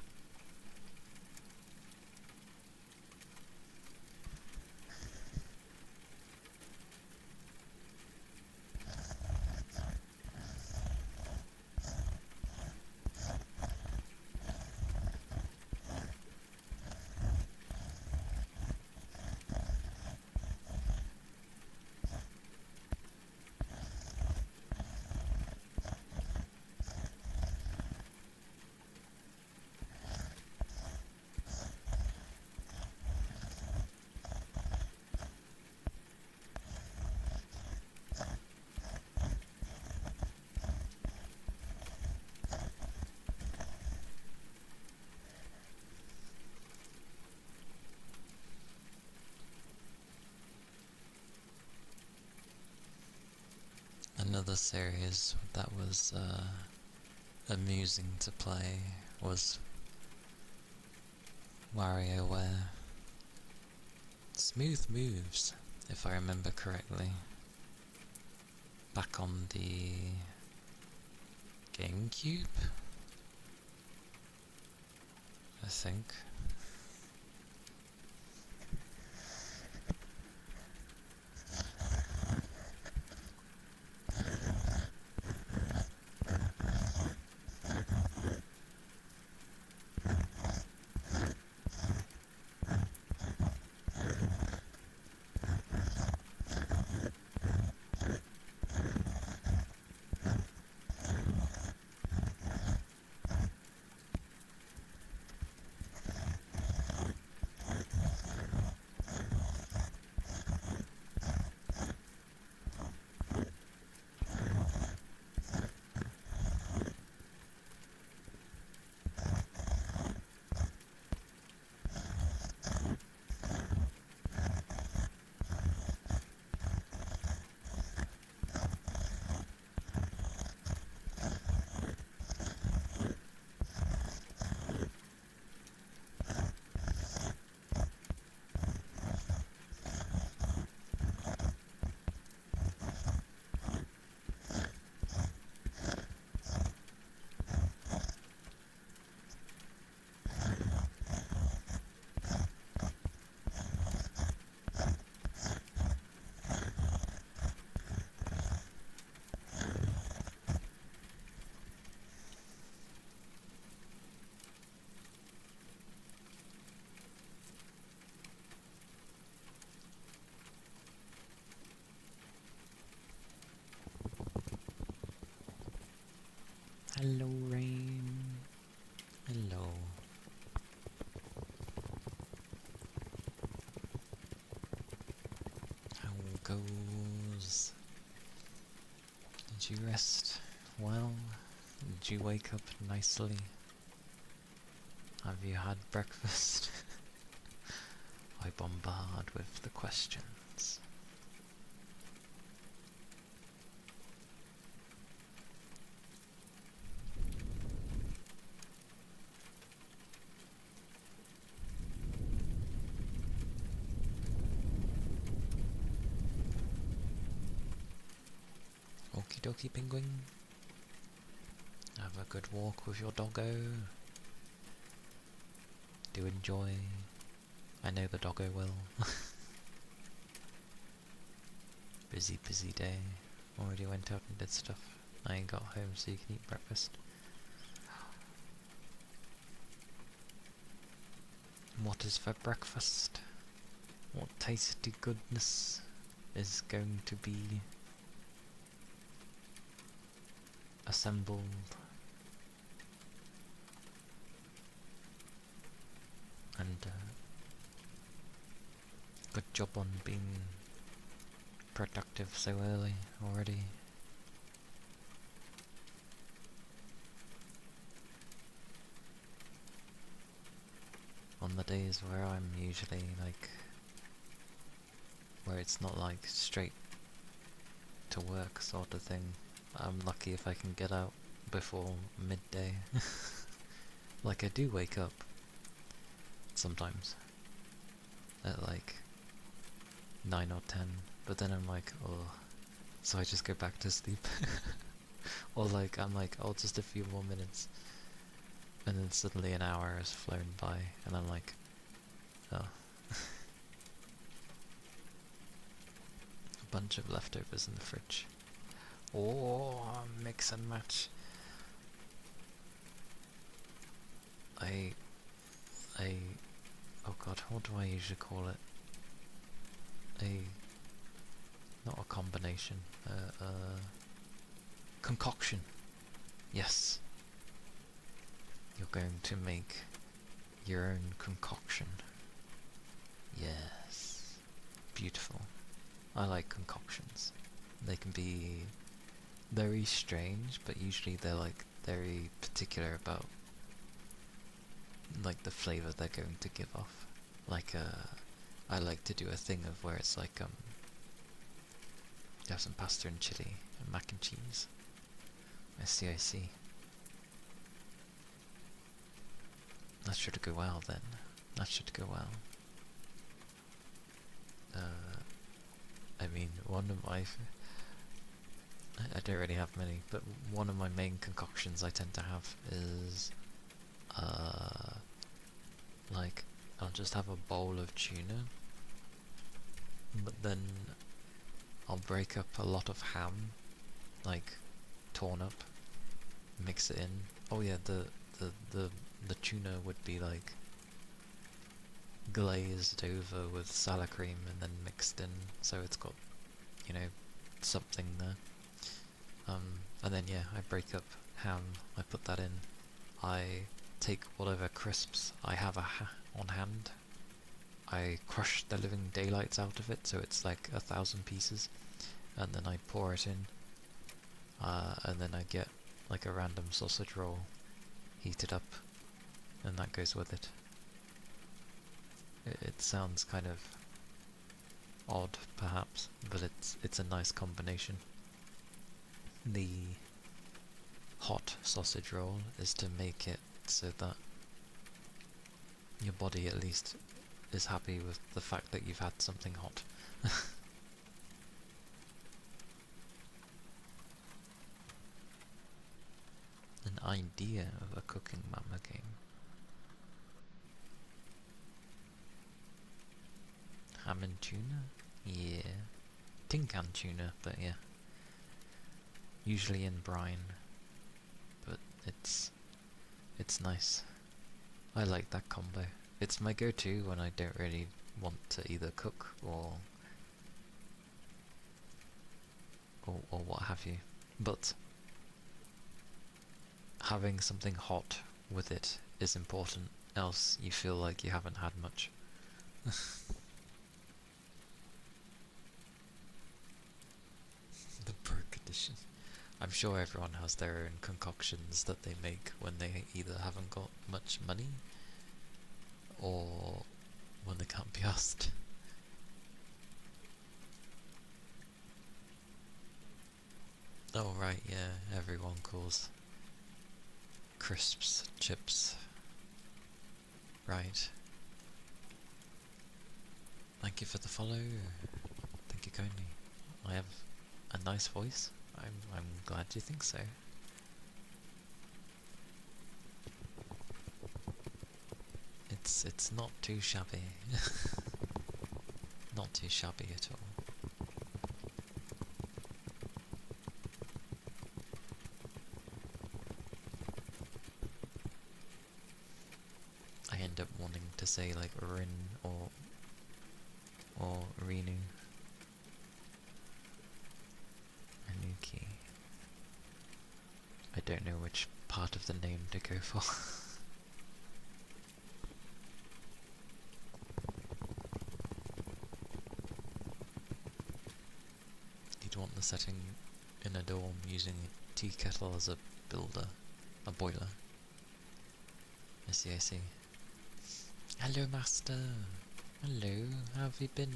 Speaker 1: Another series that was amusing to play was WarioWare. Smooth Moves, if I remember correctly. Back on the GameCube, I think. goes? Did you rest well? Did you wake up nicely? Have you had breakfast? I bombard with the questions. Okie dokie, penguin. Have a good walk with your doggo. Do enjoy. I know the doggo will. Busy, busy day. Already went out and did stuff. I ain't got home so you can eat breakfast. What is for breakfast? What tasty goodness is going to be assembled? And good job on being productive so early already. On the days where I'm usually like, where it's not like straight to work sort of thing, I'm lucky if I can get out before midday. Like I do wake up sometimes at like 9 or 10, but then I'm like, oh, so I just go back to sleep. Or like, I'm like, oh, just a few more minutes, and then suddenly an hour has flown by, and I'm like, oh. A bunch of leftovers in the fridge. Oh, mix and match. Oh god, what do I usually call it? Not a combination, concoction. Yes. You're going to make your own concoction. Yes. Beautiful. I like concoctions. They can be very strange, but usually they're like very particular about like the flavour they're going to give off. Like I like to do a thing of where it's like you have some pasta and chili and mac and cheese. I see. That should go well then. That should go well. I mean, one of my... I don't really have many, but one of my main concoctions I tend to have is... like, I'll just have a bowl of tuna, but then I'll break up a lot of ham, like, torn up, mix it in. Oh yeah, the tuna would be like glazed over with sour cream and then mixed in, so it's got, you know, something there. And then yeah, I break up ham, I put that in, I take whatever crisps I have on hand, I crush the living daylights out of it, so it's like 1,000 pieces, and then I pour it in, and then I get like a random sausage roll, heat it up, and that goes with it. It sounds kind of odd, perhaps, but it's a nice combination. The hot sausage roll is to make it so that your body at least is happy with the fact that you've had something hot. An idea of a cooking mama game. Ham and tuna? Yeah. Tin can tuna, but yeah. Usually in brine. But it's nice. I like that combo. It's my go-to when I don't really want to either cook or what have you. But having something hot with it is important, else you feel like you haven't had much. I'm sure everyone has their own concoctions that they make when they either haven't got much money or when they can't be asked. Oh right, yeah, everyone calls crisps chips. Right. Thank you for the follow. Thank you kindly. I have a nice voice. I'm glad you think so. It's not too shabby. Not too shabby at all. I end up wanting to say like Rin or Rinu. Anuki. I don't know which part of the name to go for. You'd want the setting in a dorm using a tea kettle as a builder, a boiler. I see, I see. Hello, Master. Hello, how have you been?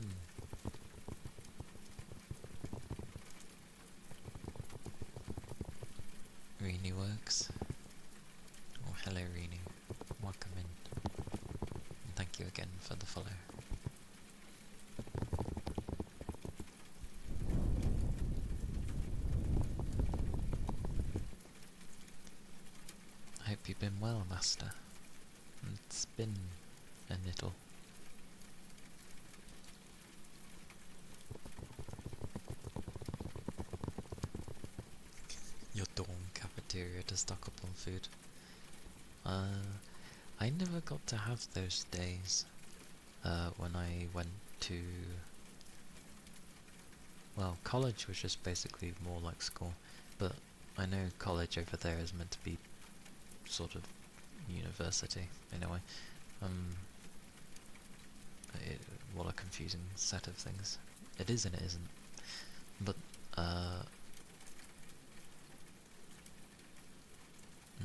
Speaker 1: Reenie works. Oh, hello, Reenie. Welcome in. And thank you again for the follow. I hope you've been well, Master. It's been a little. Your dorm cafeteria to stock up on food. I never got to have those days when I went to... Well, college was just basically more like school, but I know college over there is meant to be sort of university in a way. What a confusing set of things. It is and it isn't. But,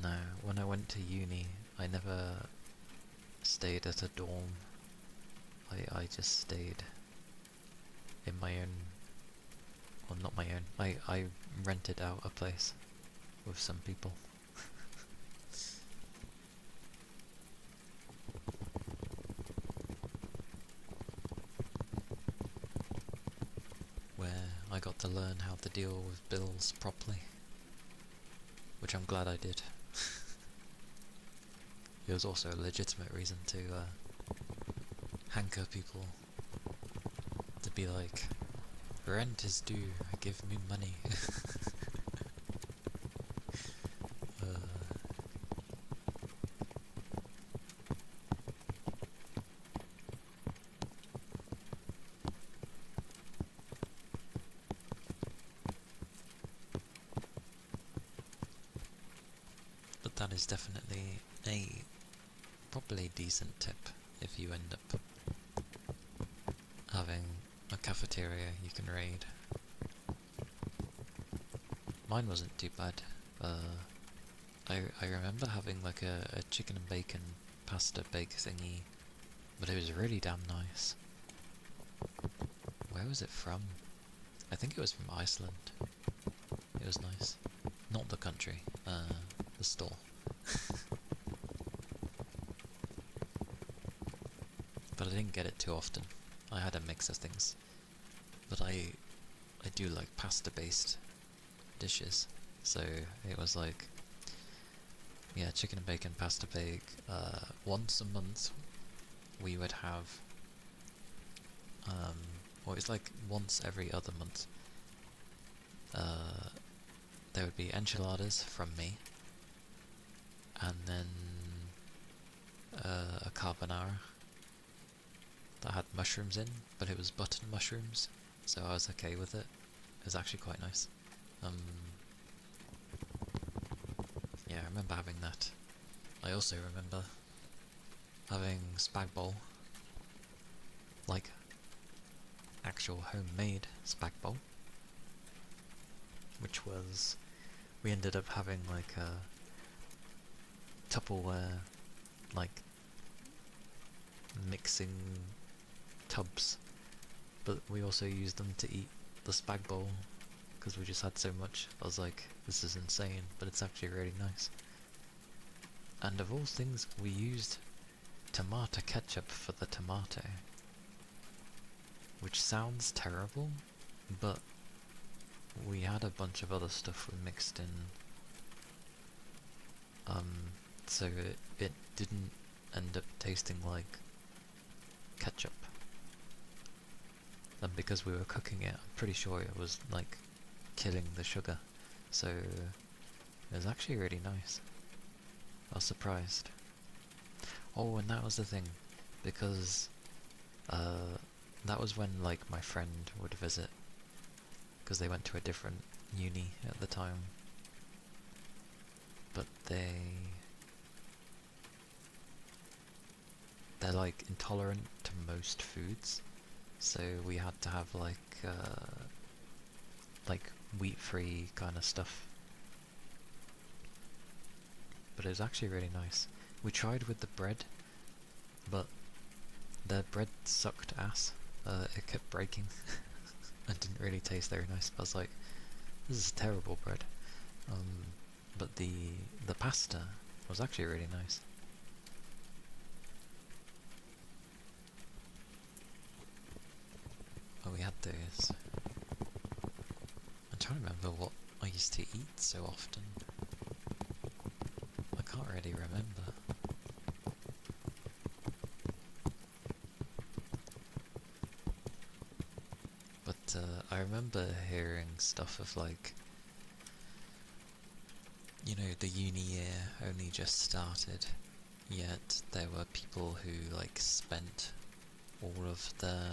Speaker 1: no, when I went to uni, I never stayed at a dorm. I just stayed in my own, well, not my own. I rented out a place with some people. Where I got to learn how to deal with bills properly. Which I'm glad I did. It was also a legitimate reason to hanker people to be like, rent is due, give me money. But that is definitely a probably decent tip if you end up having a cafeteria you can raid. Mine wasn't too bad. I remember having like a chicken and bacon pasta bake thingy, but it was really damn nice. Where was it from? I think it was from Iceland. It was nice. Not the country, the store. But I didn't get it too often. I had a mix of things. But I do like pasta based dishes. So it was like, yeah, chicken and bacon pasta bake. Once a month we would have, or it's like once every other month, there would be enchiladas from me, and then a carbonara that had mushrooms in, but it was button mushrooms, so I was okay with it. It was actually quite nice. Yeah, I remember having that. I also remember having spag bowl, like actual homemade spag bowl, which was we ended up having like a Tupperware, like mixing tubs, but we also used them to eat the spag bowl because we just had so much. I was like, this is insane, but it's actually really nice. And of all things, we used tomato ketchup for the tomato, which sounds terrible, but we had a bunch of other stuff we mixed in, so it didn't end up tasting like ketchup. And because we were cooking it, I'm pretty sure it was like killing the sugar, so it was actually really nice. I was surprised. Oh, and that was the thing, because that was when like my friend would visit, because they went to a different uni at the time, but they're like intolerant to most foods, so we had to have like wheat-free kind of stuff. But it was actually really nice. We tried with the bread, but the bread sucked ass. It kept breaking and didn't really taste very nice. I was like, this is terrible bread. But the pasta was actually really nice. Oh, we had those. I'm trying to remember what I used to eat so often. I can't really remember. But I remember hearing stuff of like, you know, the uni year only just started, yet there were people who like spent all of their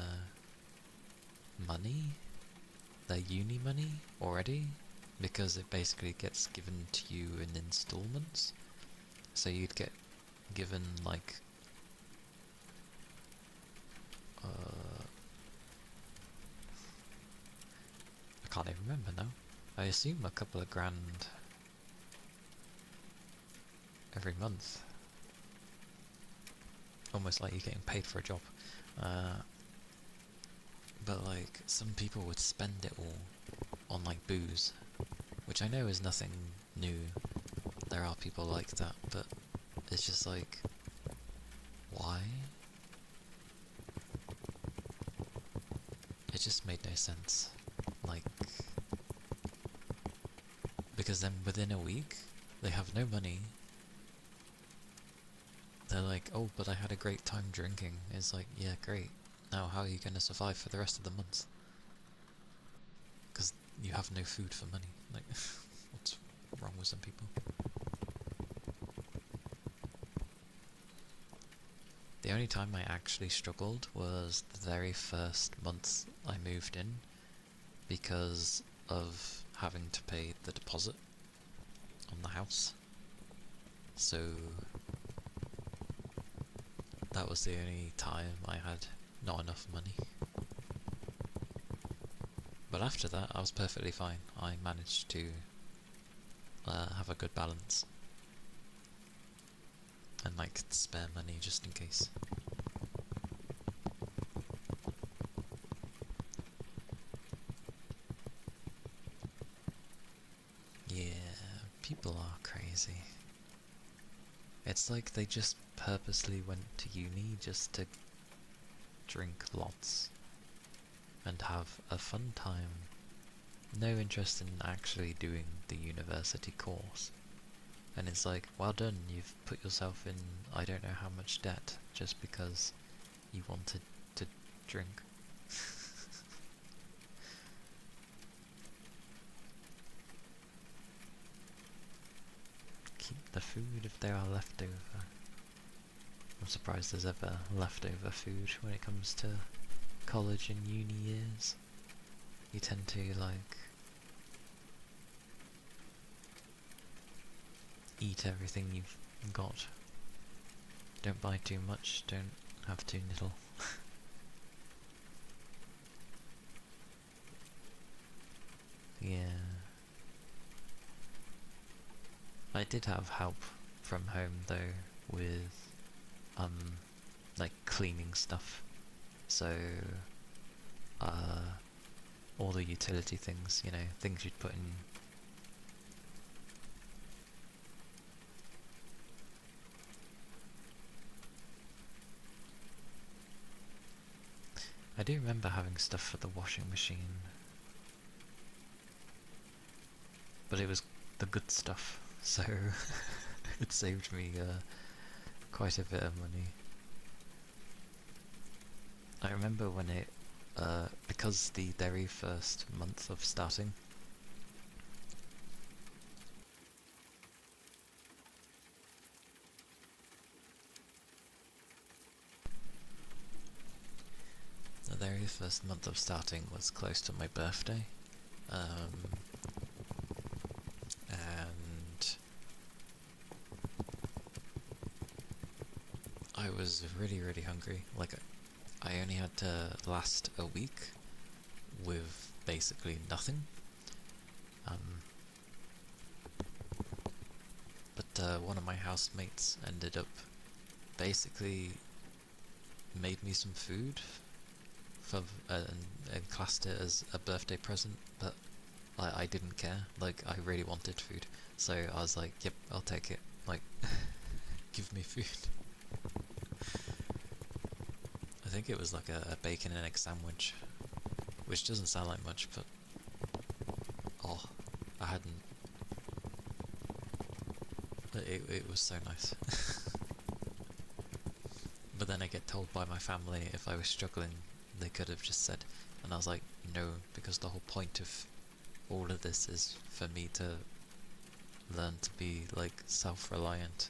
Speaker 1: money, their uni money already, because it basically gets given to you in installments. So you'd get given like I can't even remember now. I assume a couple of grand every month. Almost like you're getting paid for a job. But like, some people would spend it all on like booze, which I know is nothing new. There are people like that, but it's just like, why? It just made no sense. Like, because then within a week, they have no money. They're like, oh, but I had a great time drinking. It's like, yeah, great. Now how are you going to survive for the rest of the month? Because you have no food for money. Like, what's wrong with some people? The only time I actually struggled was the very first month I moved in, because of having to pay the deposit on the house. So that was the only time I had not enough money. But after that, I was perfectly fine. I managed to have a good balance. And like spare money just in case. Yeah, people are crazy. It's like they just purposely went to uni just to drink lots and have a fun time. No interest in actually doing the university course. And it's like, well done, you've put yourself in I don't know how much debt just because you wanted to drink. Keep the food if there are leftover. I'm surprised there's ever leftover food when it comes to college and uni years. You tend to like eat everything you've got. Don't buy too much, don't have too little. Yeah. I did have help from home though with like cleaning stuff. So all the utility things, you know, things you'd put in. I do remember having stuff for the washing machine, but it was the good stuff, so it saved me quite a bit of money. I remember when it, because the very first month of starting, was close to my birthday, and I was really, really hungry. Like, I only had to last a week with basically nothing. But one of my housemates ended up basically made me some food for and classed it as a birthday present, but I didn't care. Like, I really wanted food, so I was like, yep, I'll take it. Like, give me food. I think it was like a bacon and egg sandwich, which doesn't sound like much, but oh, I hadn't. It was so nice. But then I get told by my family if I was struggling, they could have just said, and I was like, no, because the whole point of all of this is for me to learn to be like self-reliant.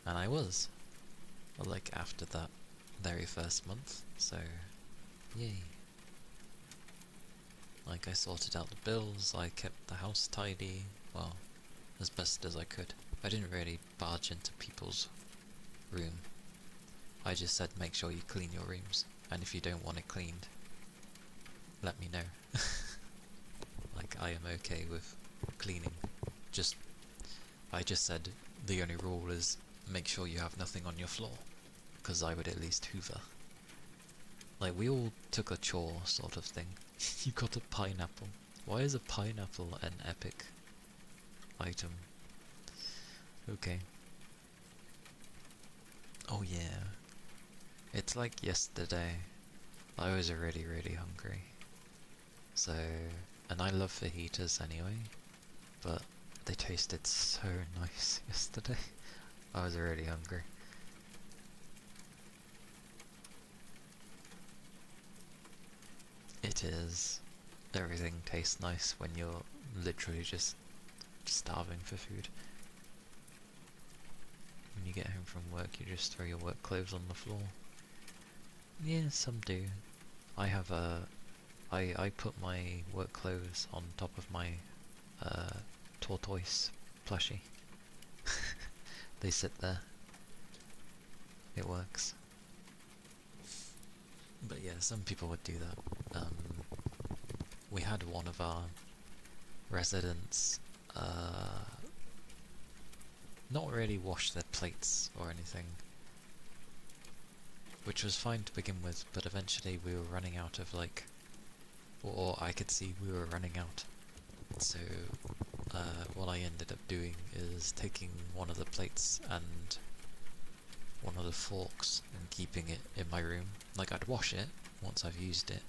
Speaker 1: And I was, like, after that very first month, so yay. Like, I sorted out the bills, I kept the house tidy, well, as best as I could. I didn't really barge into people's room. I just said make sure you clean your rooms, and if you don't want it cleaned, let me know. Like, I am okay with cleaning. I just said the only rule is make sure you have nothing on your floor, because I would at least hoover. Like, we all took a chore sort of thing. You got a pineapple. Why is a pineapple an epic item? Okay. Oh yeah. It's like yesterday. I was really, really hungry. So, and I love fajitas anyway, but they tasted so nice yesterday. I was really hungry. It is. Everything tastes nice when you're literally just starving for food. When you get home from work, you just throw your work clothes on the floor. Yeah, some do. I have I put my work clothes on top of my tortoise plushie. They sit there. It works. But yeah, some people would do that. We had one of our residents not really wash their plates or anything, which was fine to begin with, but eventually we were running out of, like, or I could see we were running out. So what I ended up doing is taking one of the plates and one of the forks and keeping it in my room. Like, I'd wash it once I've used it,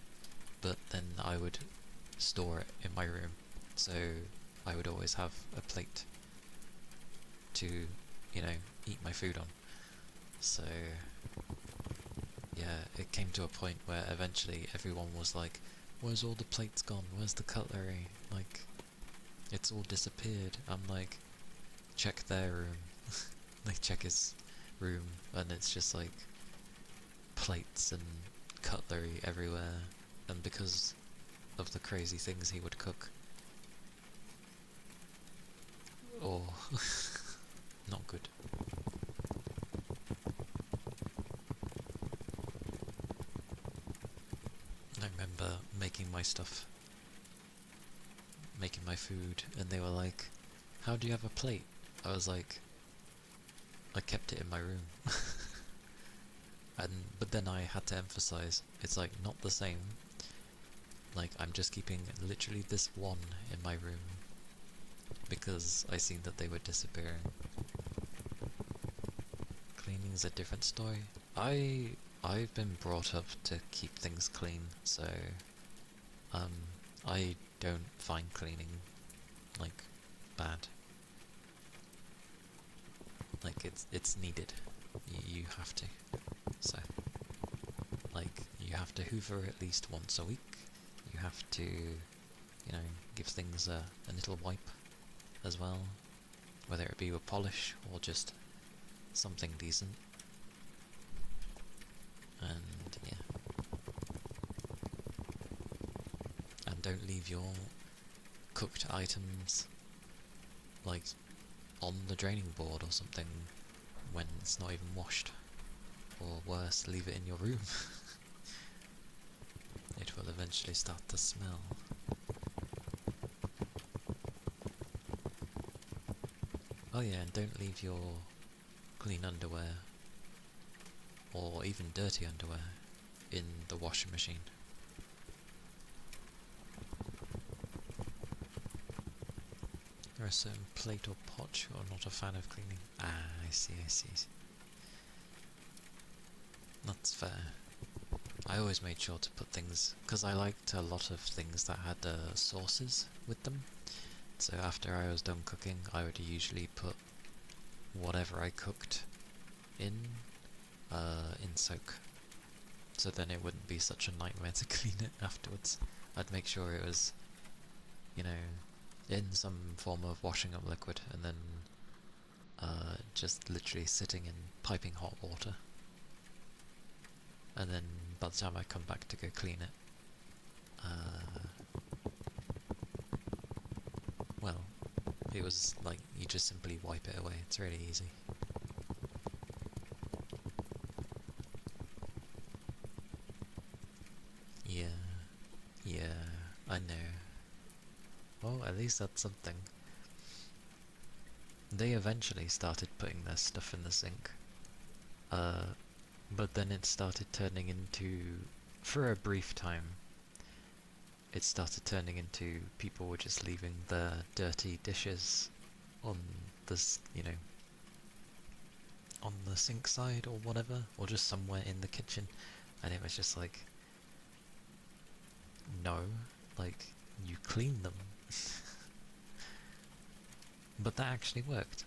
Speaker 1: but then I would store it in my room, so I would always have a plate to, you know, eat my food on. So yeah, it came to a point where eventually everyone was like, where's all the plates gone? Where's the cutlery? Like, it's all disappeared. I'm like, check their room. They check his room, and it's just like plates and cutlery everywhere. And because of the crazy things he would cook, or not good. I remember making my stuff, making my food, and they were like, how do you have a plate? I was like, I kept it in my room. But then I had to emphasize, it's like not the same. Like, I'm just keeping literally this one in my room because I seen that they were disappearing. Cleaning's a different story. I've been brought up to keep things clean, so I don't find cleaning like bad. Like it's needed. You have to. So like you have to hoover at least once a week. You have to, you know, give things a little wipe as well, whether it be with polish or just something decent. And yeah. And don't leave your cooked items like on the draining board or something when it's not even washed. Or worse, leave it in your room. It will eventually start to smell. Oh yeah, and don't leave your clean underwear or even dirty underwear in the washing machine. There are certain plate or pot you are not a fan of cleaning. Ah, I see. That's fair. I always made sure to put things, because I liked a lot of things that had sauces with them. So after I was done cooking, I would usually put whatever I cooked in soak. So then it wouldn't be such a nightmare to clean it afterwards. I'd make sure it was, you know, in some form of washing up liquid, and then just literally sitting in piping hot water. And then by the time I come back to go clean it, well, it was like you just simply wipe it away. It's really easy. Yeah, I know. Well, at least that's something. They eventually started putting their stuff in the sink. But then it started turning into, for a brief time, it started turning into people were just leaving their dirty dishes on this, you know, on the sink side or whatever, or just somewhere in the kitchen, and it was just like, no, like, you clean them. But that actually worked.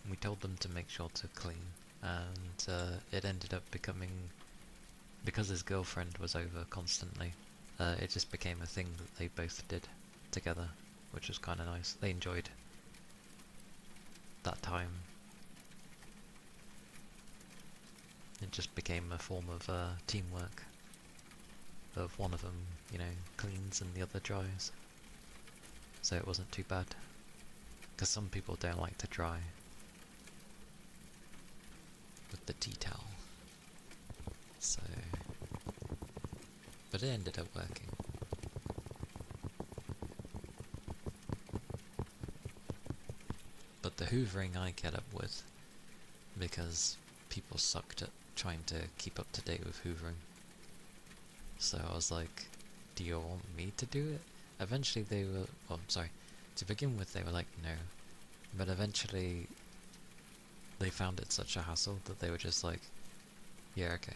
Speaker 1: We told them to make sure to clean, and it ended up becoming, because his girlfriend was over constantly, it just became a thing that they both did together, which was kind of nice. They enjoyed that time. It just became a form of teamwork, of one of them, you know, cleans and the other dries. So it wasn't too bad, because some people don't like to dry with the tea towel. So, but it ended up working. But the hoovering I get up with, because people sucked at trying to keep up to date with hoovering. So I was like, do you want me to do it? Eventually they were, well, sorry, to begin with they were like, no. But eventually they found it such a hassle that they were just like, yeah, okay.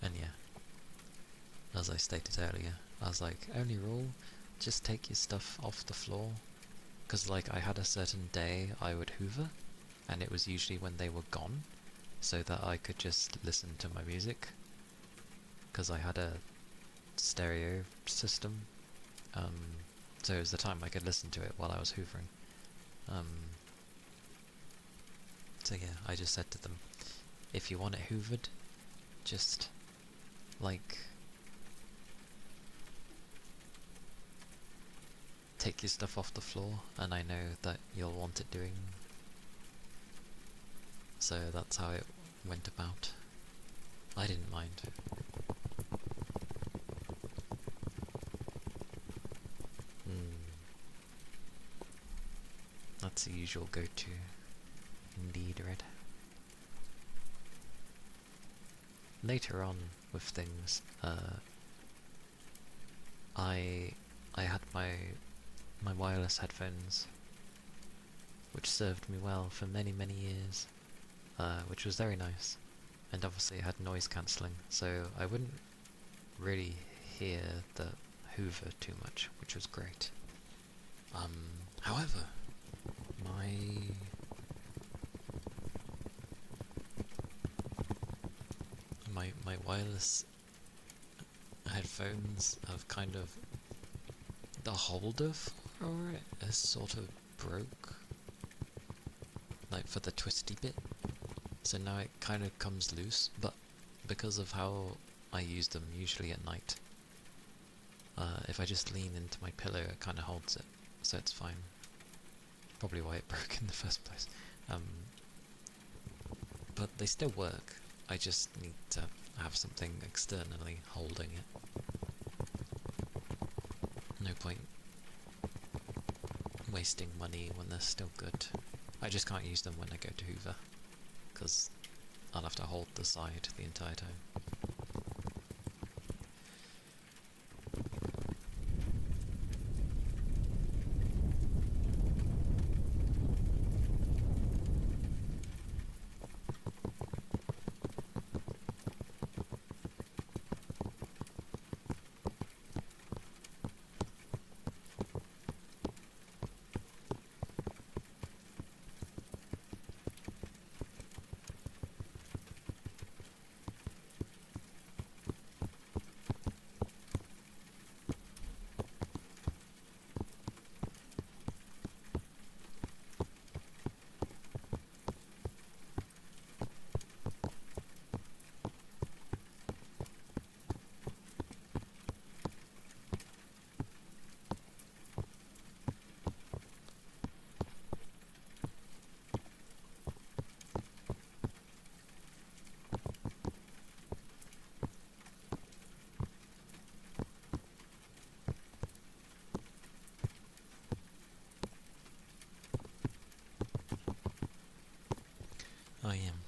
Speaker 1: And yeah, as I stated earlier, I was like, only rule, just take your stuff off the floor. Because like I had a certain day I would hoover, and it was usually when they were gone, so that I could just listen to my music. Because I had a stereo system, so it was the time I could listen to it while I was hoovering. So yeah, I just said to them, if you want it hoovered, just like take your stuff off the floor, and I know that you'll want it doing. So that's how it went about. I didn't mind. That's the usual go-to. Indeed, Red. Later on with things, I had my wireless headphones, which served me well for many years, which was very nice, and obviously it had noise cancelling, so I wouldn't really hear the Hoover too much, which was great. However, my wireless headphones have kind of, the holder for it has sort of broke, like for the twisty bit, so now it kind of comes loose, but because of how I use them usually at night, if I just lean into my pillow it kind of holds it, so it's fine. Probably why it broke in the first place. But they still work, I just need to have something externally holding it. No point wasting money when they're still good. I just can't use them when I go to Hoover, because I'll have to hold the side the entire time. I am.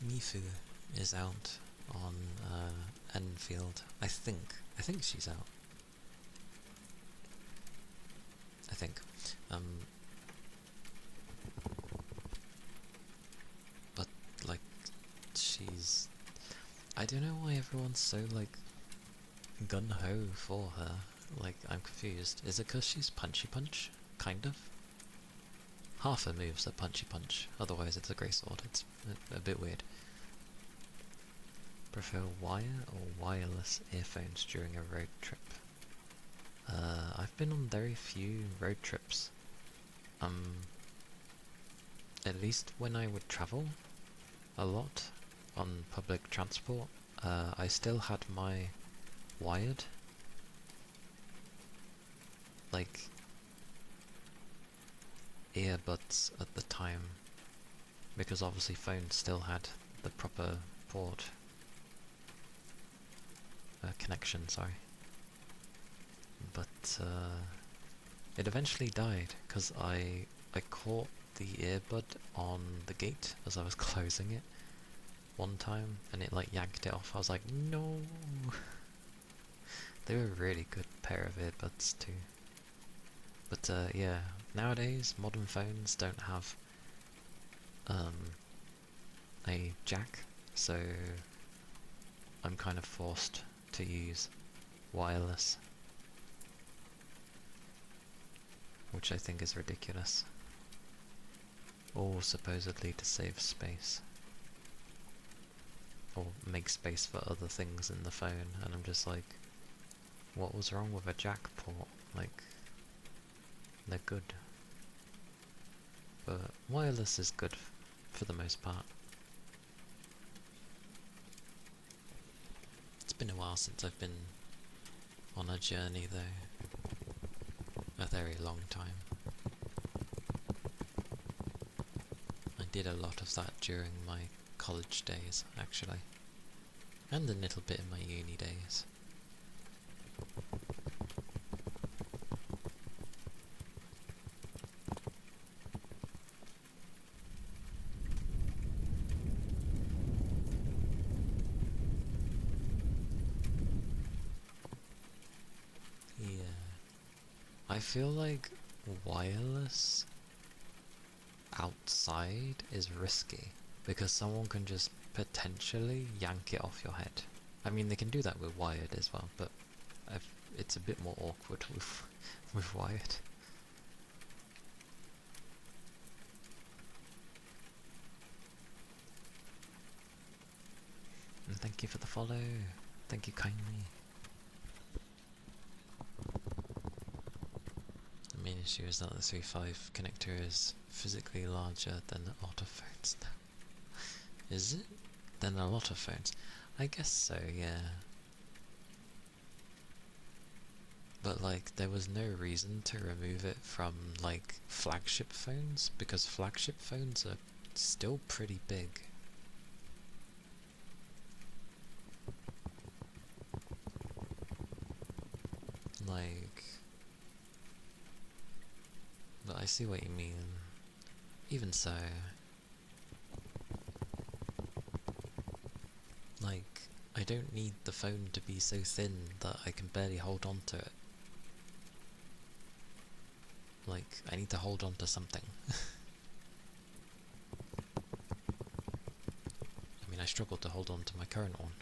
Speaker 1: Mifu is out on Enfield. I think she's out. I think. But like, she's. I don't know why everyone's so like gun ho for her. Like, I'm confused. Is it because she's punchy punch? Kind of? Half her moves are punchy punch, otherwise it's a grey sword. It's a bit weird. Prefer wire or wireless earphones during a road trip? I've been on very few road trips. At least when I would travel a lot on public transport, I still had my wired, like, earbuds at the time, because obviously phones still had the proper port connection, sorry. But it eventually died because I caught the earbud on the gate as I was closing it one time, and it like yanked it off. I was like, no. They were a really good pair of earbuds too. But yeah, nowadays modern phones don't have a jack, so I'm kind of forced to use wireless, which I think is ridiculous. All supposedly to save space, or make space for other things in the phone, and I'm just like, what was wrong with a jack port? Like, they're good. But wireless is good for the most part. It's been a while since I've been on a journey though. A very long time. I did a lot of that during my college days, actually. And a little bit in my uni days. Yeah. I feel like wireless outside is risky because someone can just potentially yank it off your head. I mean, they can do that with wired as well, but it's a bit more awkward with wired. And thank you for the follow. Thank you kindly. The main issue is that the 3.5 connector is physically larger than the auto phones now. Is it? Than a lot of phones? I guess so, yeah. But like, there was no reason to remove it from like flagship phones, because flagship phones are still pretty big. Like, but I see what you mean. Even so, like, I don't need the phone to be so thin that I can barely hold on to it. Like, I need to hold on to something. I mean, I struggle to hold on to my current one.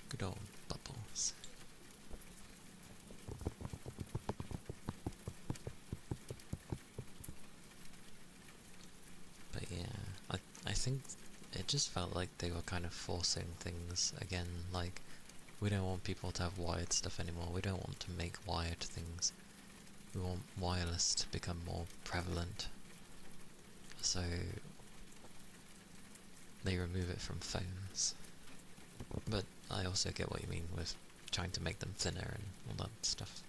Speaker 1: Good old bubbles. But yeah, I think it just felt like they were kind of forcing things again, like, we don't want people to have wired stuff anymore, we don't want to make wired things, we want wireless to become more prevalent, so they remove it from phones. But I also get what you mean with trying to make them thinner and all that stuff.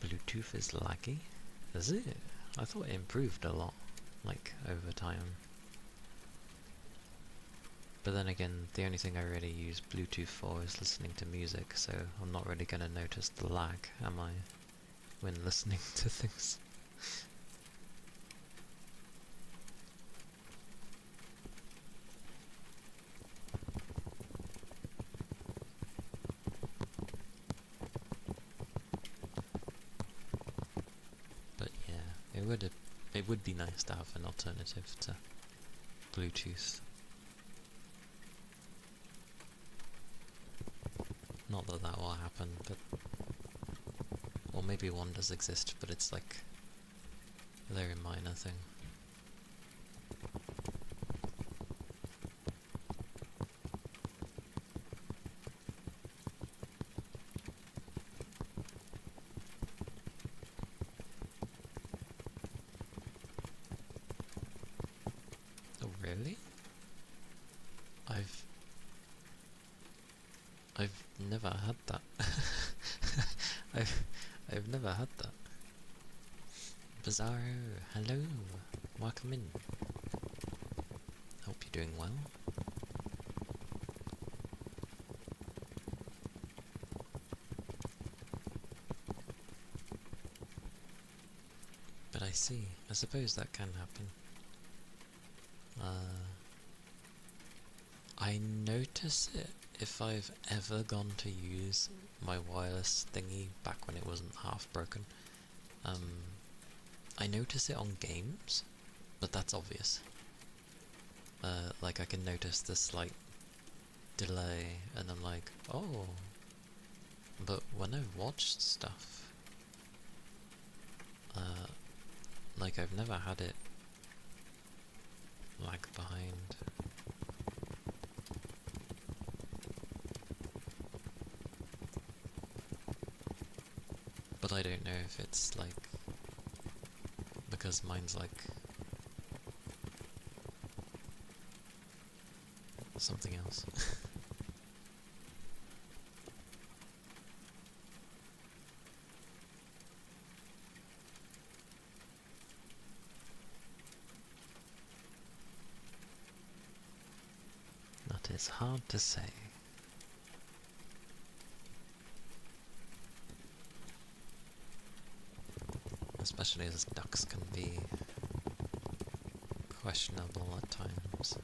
Speaker 1: Bluetooth is laggy? Is it? I thought it improved a lot, like, over time. But then again, the only thing I really use Bluetooth for is listening to music, so I'm not really gonna notice the lag, am I? When listening to things. it would be nice to have an alternative to Bluetooth. Not that that will happen, but... Or maybe one does exist, but it's like a very minor thing. Oh really? I've never had that. I've never had that. Bizarro, hello, welcome in. Hope you're doing well. But I see, I suppose that can happen. I notice it if I've ever gone to use my wireless thingy back when it wasn't half broken. I notice it on games, but that's obvious. Like I can notice the slight delay and I'm like, oh. But when I've watched stuff, like I've never had it lag behind. But I don't know if it's like, because mine's like something else. That is hard to say. Especially as ducks can be questionable at times.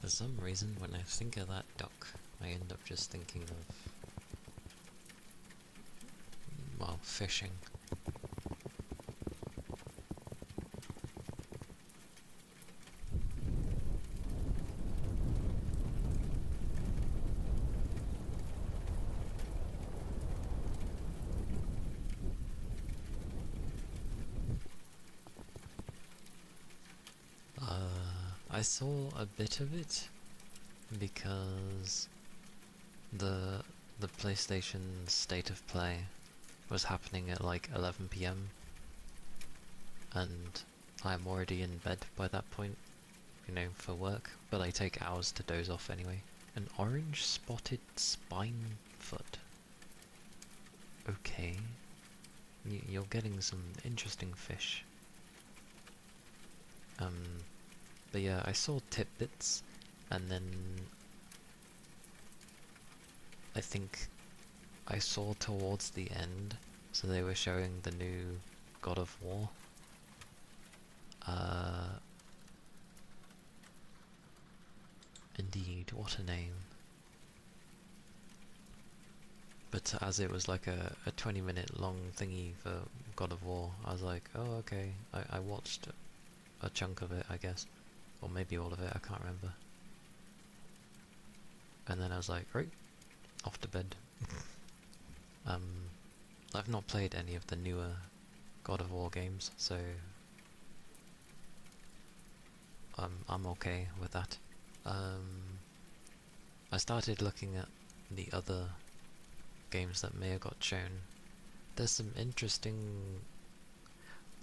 Speaker 1: For some reason, when I think of that duck, I end up just thinking of, well, fishing. I saw a bit of it because the PlayStation State of Play was happening at like 11 PM and I'm already in bed by that point, you know, for work, but I take hours to doze off anyway. An orange spotted spine foot. Okay. You're getting some interesting fish. But yeah, I saw tidbits, and then I think I saw towards the end, so they were showing the new God of War. Indeed, what a name. But as it was like a 20-minute long thingy for God of War, I was like, oh okay, I watched a chunk of it, I guess. Or maybe all of it, I can't remember. And then I was like, right, off to bed. I've not played any of the newer God of War games, so I'm okay with that. I started looking at the other games that may have got shown. There's some interesting...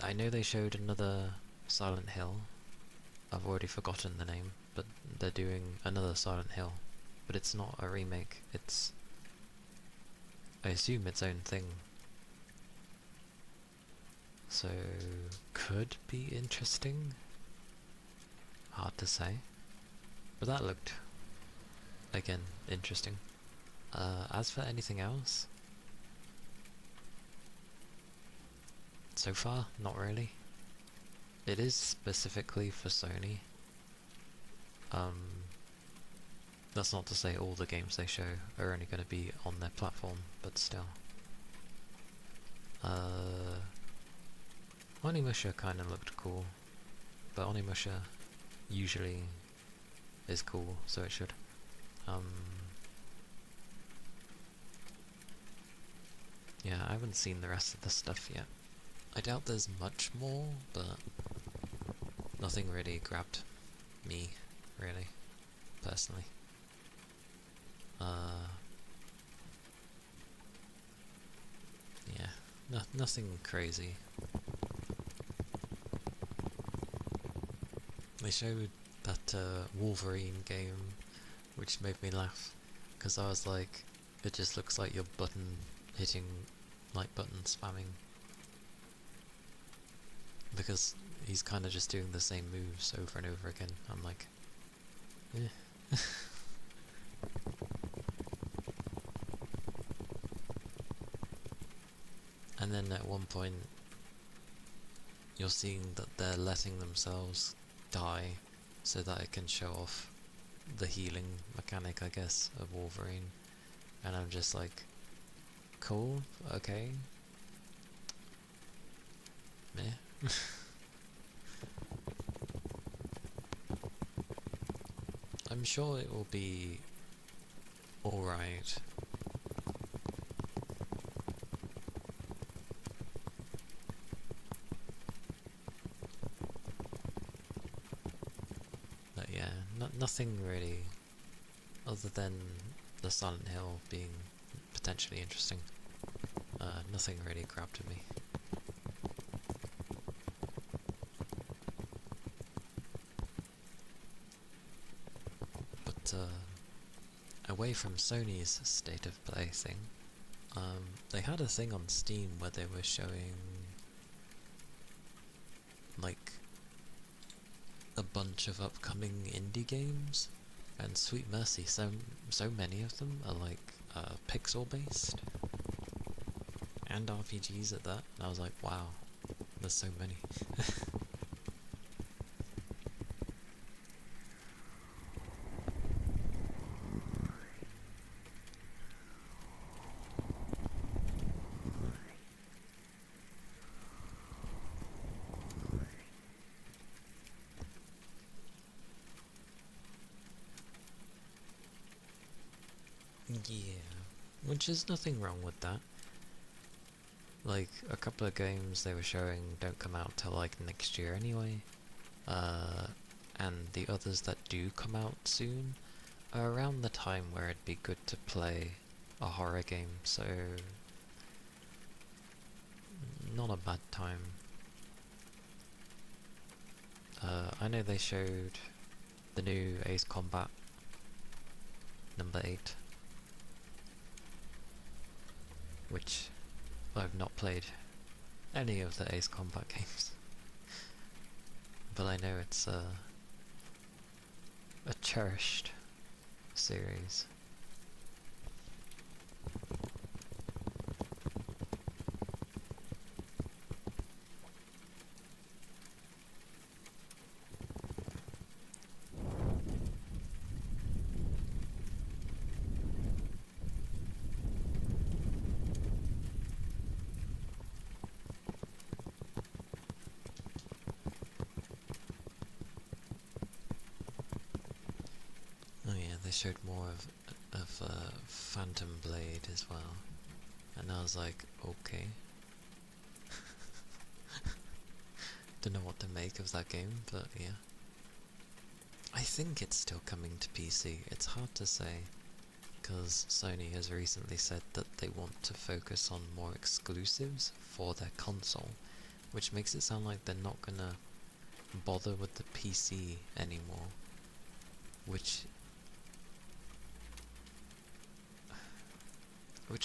Speaker 1: I know they showed another Silent Hill. I've already forgotten the name, but they're doing another Silent Hill. But it's not a remake, it's... I assume its own thing. So... could be interesting? Hard to say. But that looked, again, interesting. As for anything else, so far, not really. It is specifically for Sony. That's not to say all the games they show are only going to be on their platform, but still. Onimusha kind of looked cool, but Onimusha usually is cool, so it should. Yeah, I haven't seen the rest of the stuff yet. I doubt there's much more, but nothing really grabbed me, really, personally. Yeah, nothing crazy. They showed that Wolverine game, which made me laugh, because I was like, it just looks like your button hitting, like button spamming. Because he's kind of just doing the same moves over and over again. I'm like, eh. And then at one point, you're seeing that they're letting themselves die so that it can show off the healing mechanic, I guess, of Wolverine. And I'm just like, cool, okay. Meh. I'm sure it will be alright. But yeah, nothing really, other than the Silent Hill being potentially interesting. Nothing really grabbed me. But away from Sony's State of Play thing, they had a thing on Steam where they were showing like a bunch of upcoming indie games, and sweet mercy, so many of them are like pixel based and RPGs at that, and I was like, wow, there's so many. Yeah, which is nothing wrong with that. Like, a couple of games they were showing don't come out till like next year anyway, and the others that do come out soon are around the time where it'd be good to play a horror game, so not a bad time. I know they showed the new Ace Combat number 8, which I've not played any of the Ace Combat games, but I know it's a cherished series. Oh yeah, they showed more of Phantom Blade as well, and I was like, okay. Don't know what to make of that game, but yeah. I think it's still coming to PC. It's hard to say, because Sony has recently said that they want to focus on more exclusives for their console, which makes it sound like they're not gonna bother with the PC anymore, which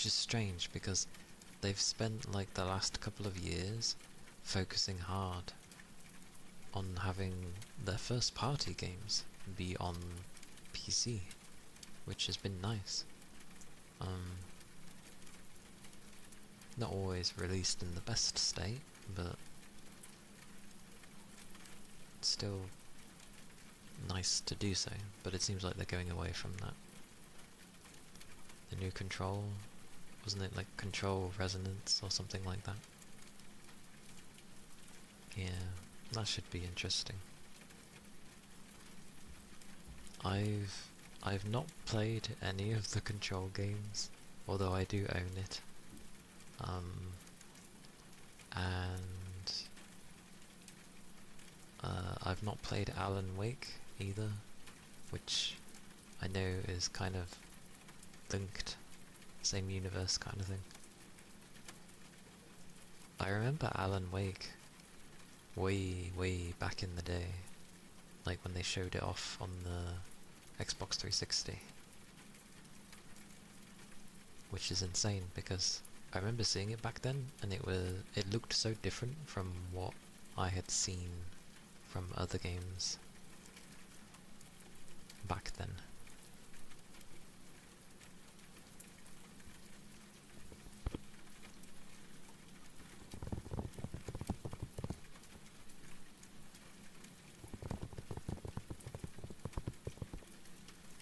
Speaker 1: is strange because they've spent like the last couple of years focusing hard on having their first party games be on PC, which has been nice. Not always released in the best state, but still nice to do so. But it seems like they're going away from that. The new Control, wasn't it like Control Resonance or something like that? Yeah, that should be interesting. I've not played any of the Control games, although I do own it. And I've not played Alan Wake either, which I know is kind of linked, same universe kind of thing. I remember Alan Wake way back in the day, like when they showed it off on the Xbox 360, which is insane because I remember seeing it back then and it looked so different from what I had seen from other games back then.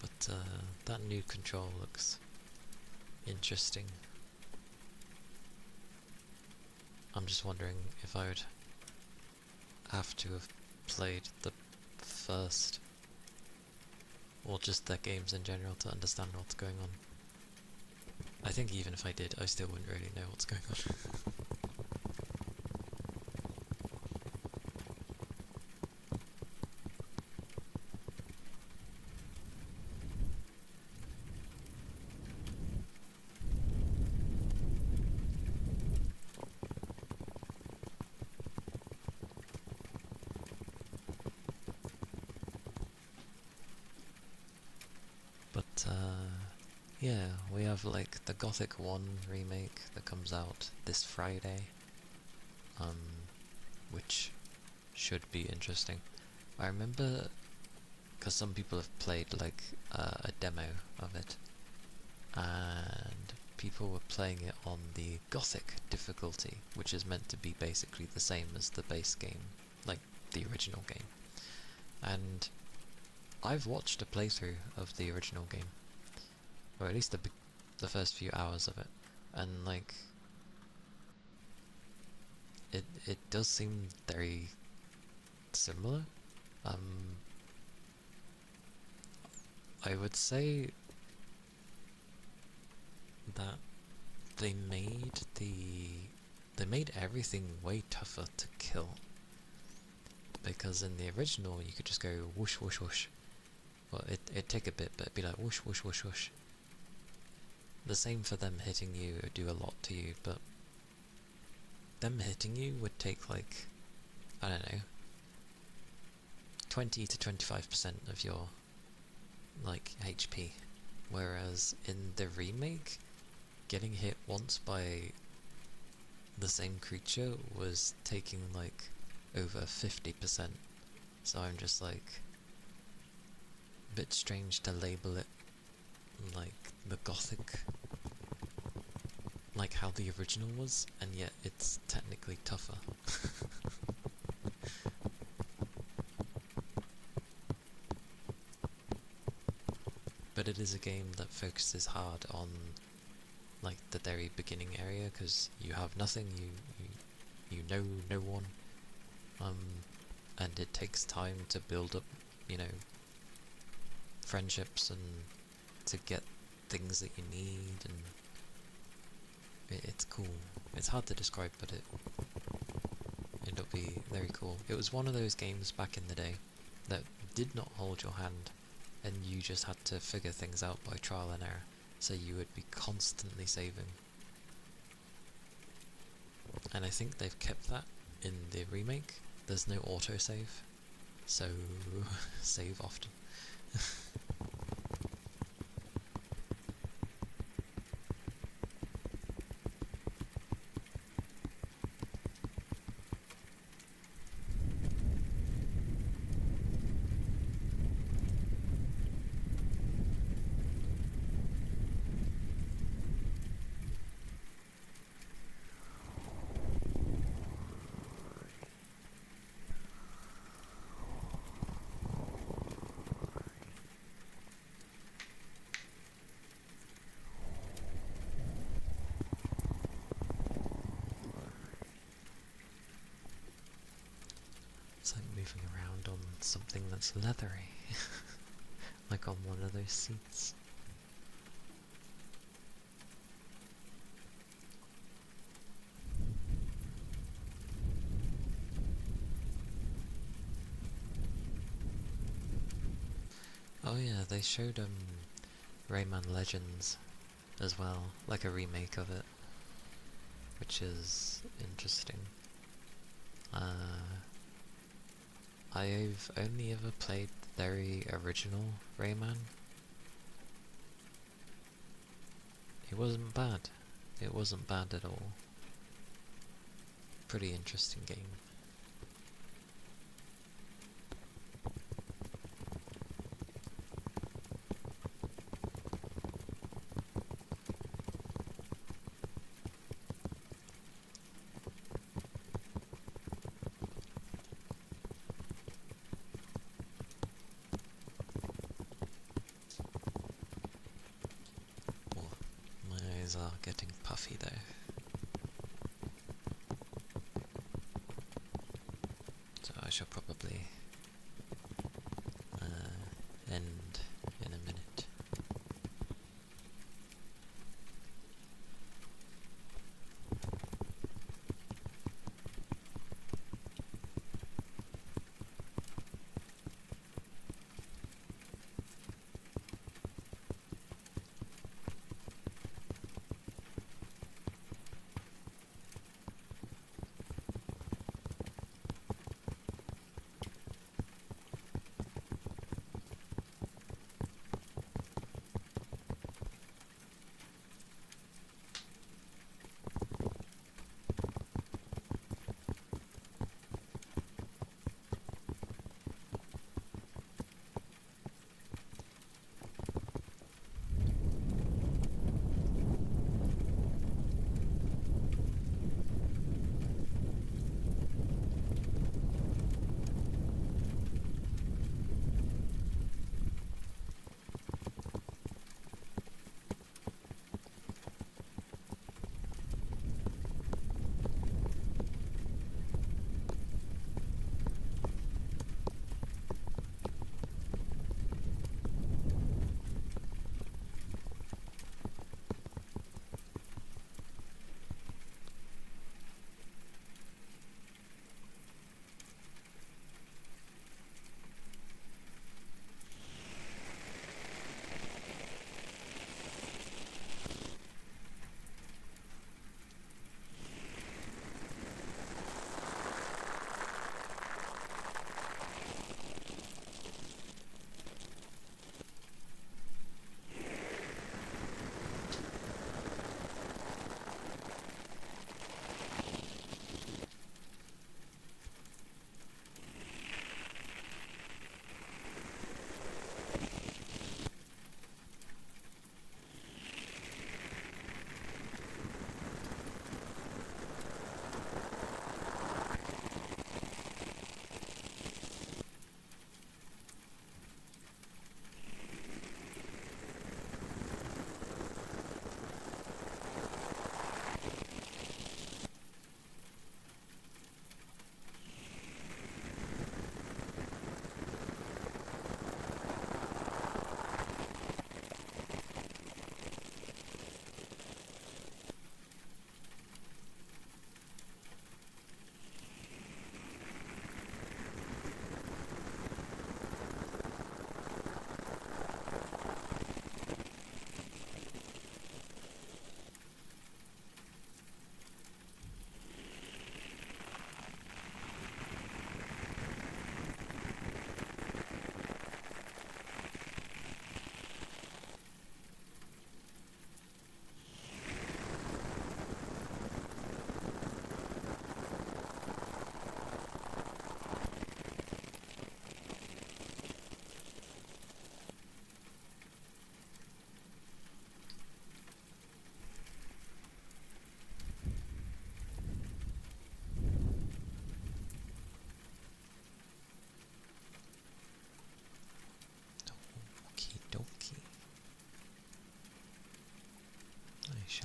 Speaker 1: But that new Control looks interesting. I'm just wondering if I would have to have played the first, or just their games in general, to understand what's going on. I think even if I did, I still wouldn't really know what's going on. But yeah, we have like the Gothic 1 remake that comes out this Friday, which should be interesting. I remember, because some people have played like a demo of it, and people were playing it on the Gothic difficulty, which is meant to be basically the same as the base game, like the original game. And I've watched a playthrough of the original game, or at least the first few hours of it, and like it does seem very similar. I would say that they made everything way tougher to kill, because in the original you could just go whoosh whoosh whoosh. Well, it'd take a bit, but it'd be like whoosh whoosh whoosh whoosh. The same for them hitting you, it would do a lot to you, but them hitting you would take like, I don't know, 20 to 25% of your like HP, whereas in the remake, getting hit once by the same creature was taking like over 50%. So I'm just like, a bit strange to label it like the Gothic, like how the original was, and yet it's technically tougher. But it is a game that focuses hard on like the very beginning area, because you have nothing, you know no one, and it takes time to build up, you know, friendships and to get things that you need, and it's cool. It's hard to describe, but it'll be very cool. It was one of those games back in the day that did not hold your hand, and you just had to figure things out by trial and error, so you would be constantly saving. And I think they've kept that in the remake. There's no autosave, so save often. It's like moving around on something that's leathery, like on one of those seats. Oh yeah, they showed Rayman Legends as well, like a remake of it, which is interesting. I've only ever played the very original Rayman. It wasn't bad. It wasn't bad at all. Pretty interesting game. Are getting puffy though. So I shall probably end in a minute.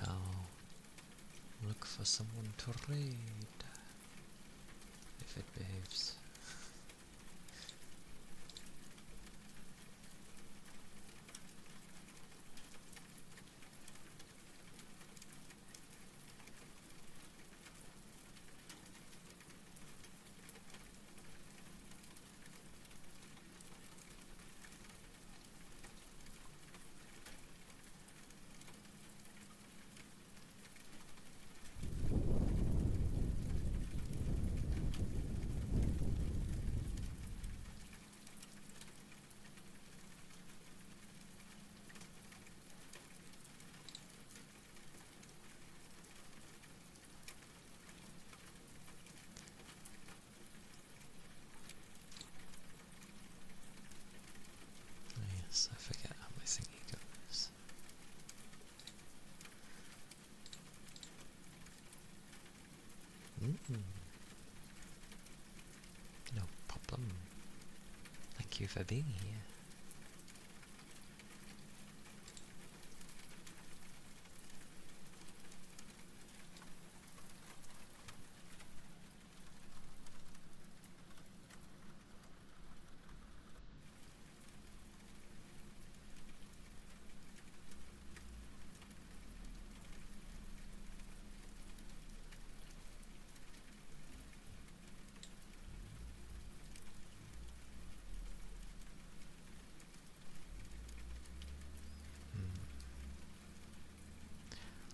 Speaker 1: shall look for someone to raid if it behaves. Yes, I forget how my thingy goes. No problem. Thank you for being here.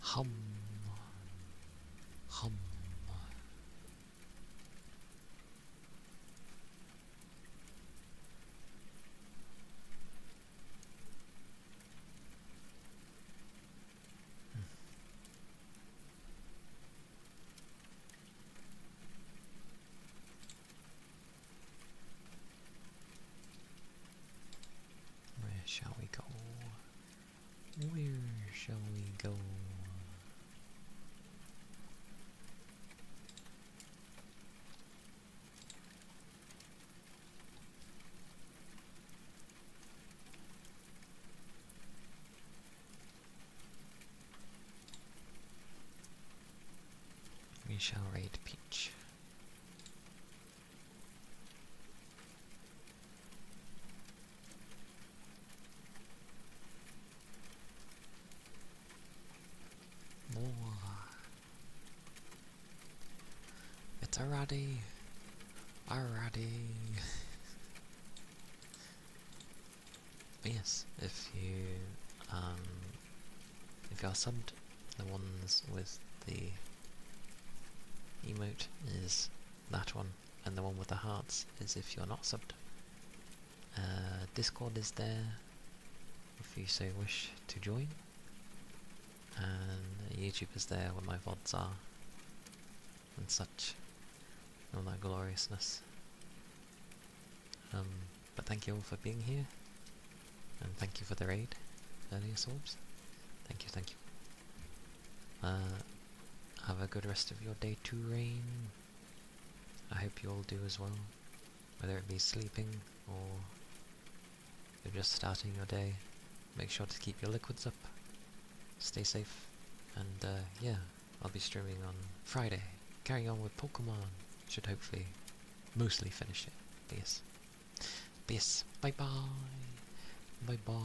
Speaker 1: Hum. Hum. Where shall we go? Where shall we go? We shall raid Peach. It's already. But yes, if you're subbed, the ones with the emote is that one, and the one with the hearts is if you're not subbed. Discord is there if you so wish to join, and YouTube is there where my VODs are and such, all that gloriousness. But thank you all for being here, and thank you for the raid earlier, Sorbs. Thank you, thank you. Have a good rest of your day too, Rain. I hope you all do as well, whether it be sleeping or you're just starting your day. Make sure to keep your liquids up, stay safe, and yeah, I'll be streaming on Friday, carrying on with Pokemon. Should hopefully mostly finish it. Peace. Peace. Bye bye. Bye bye.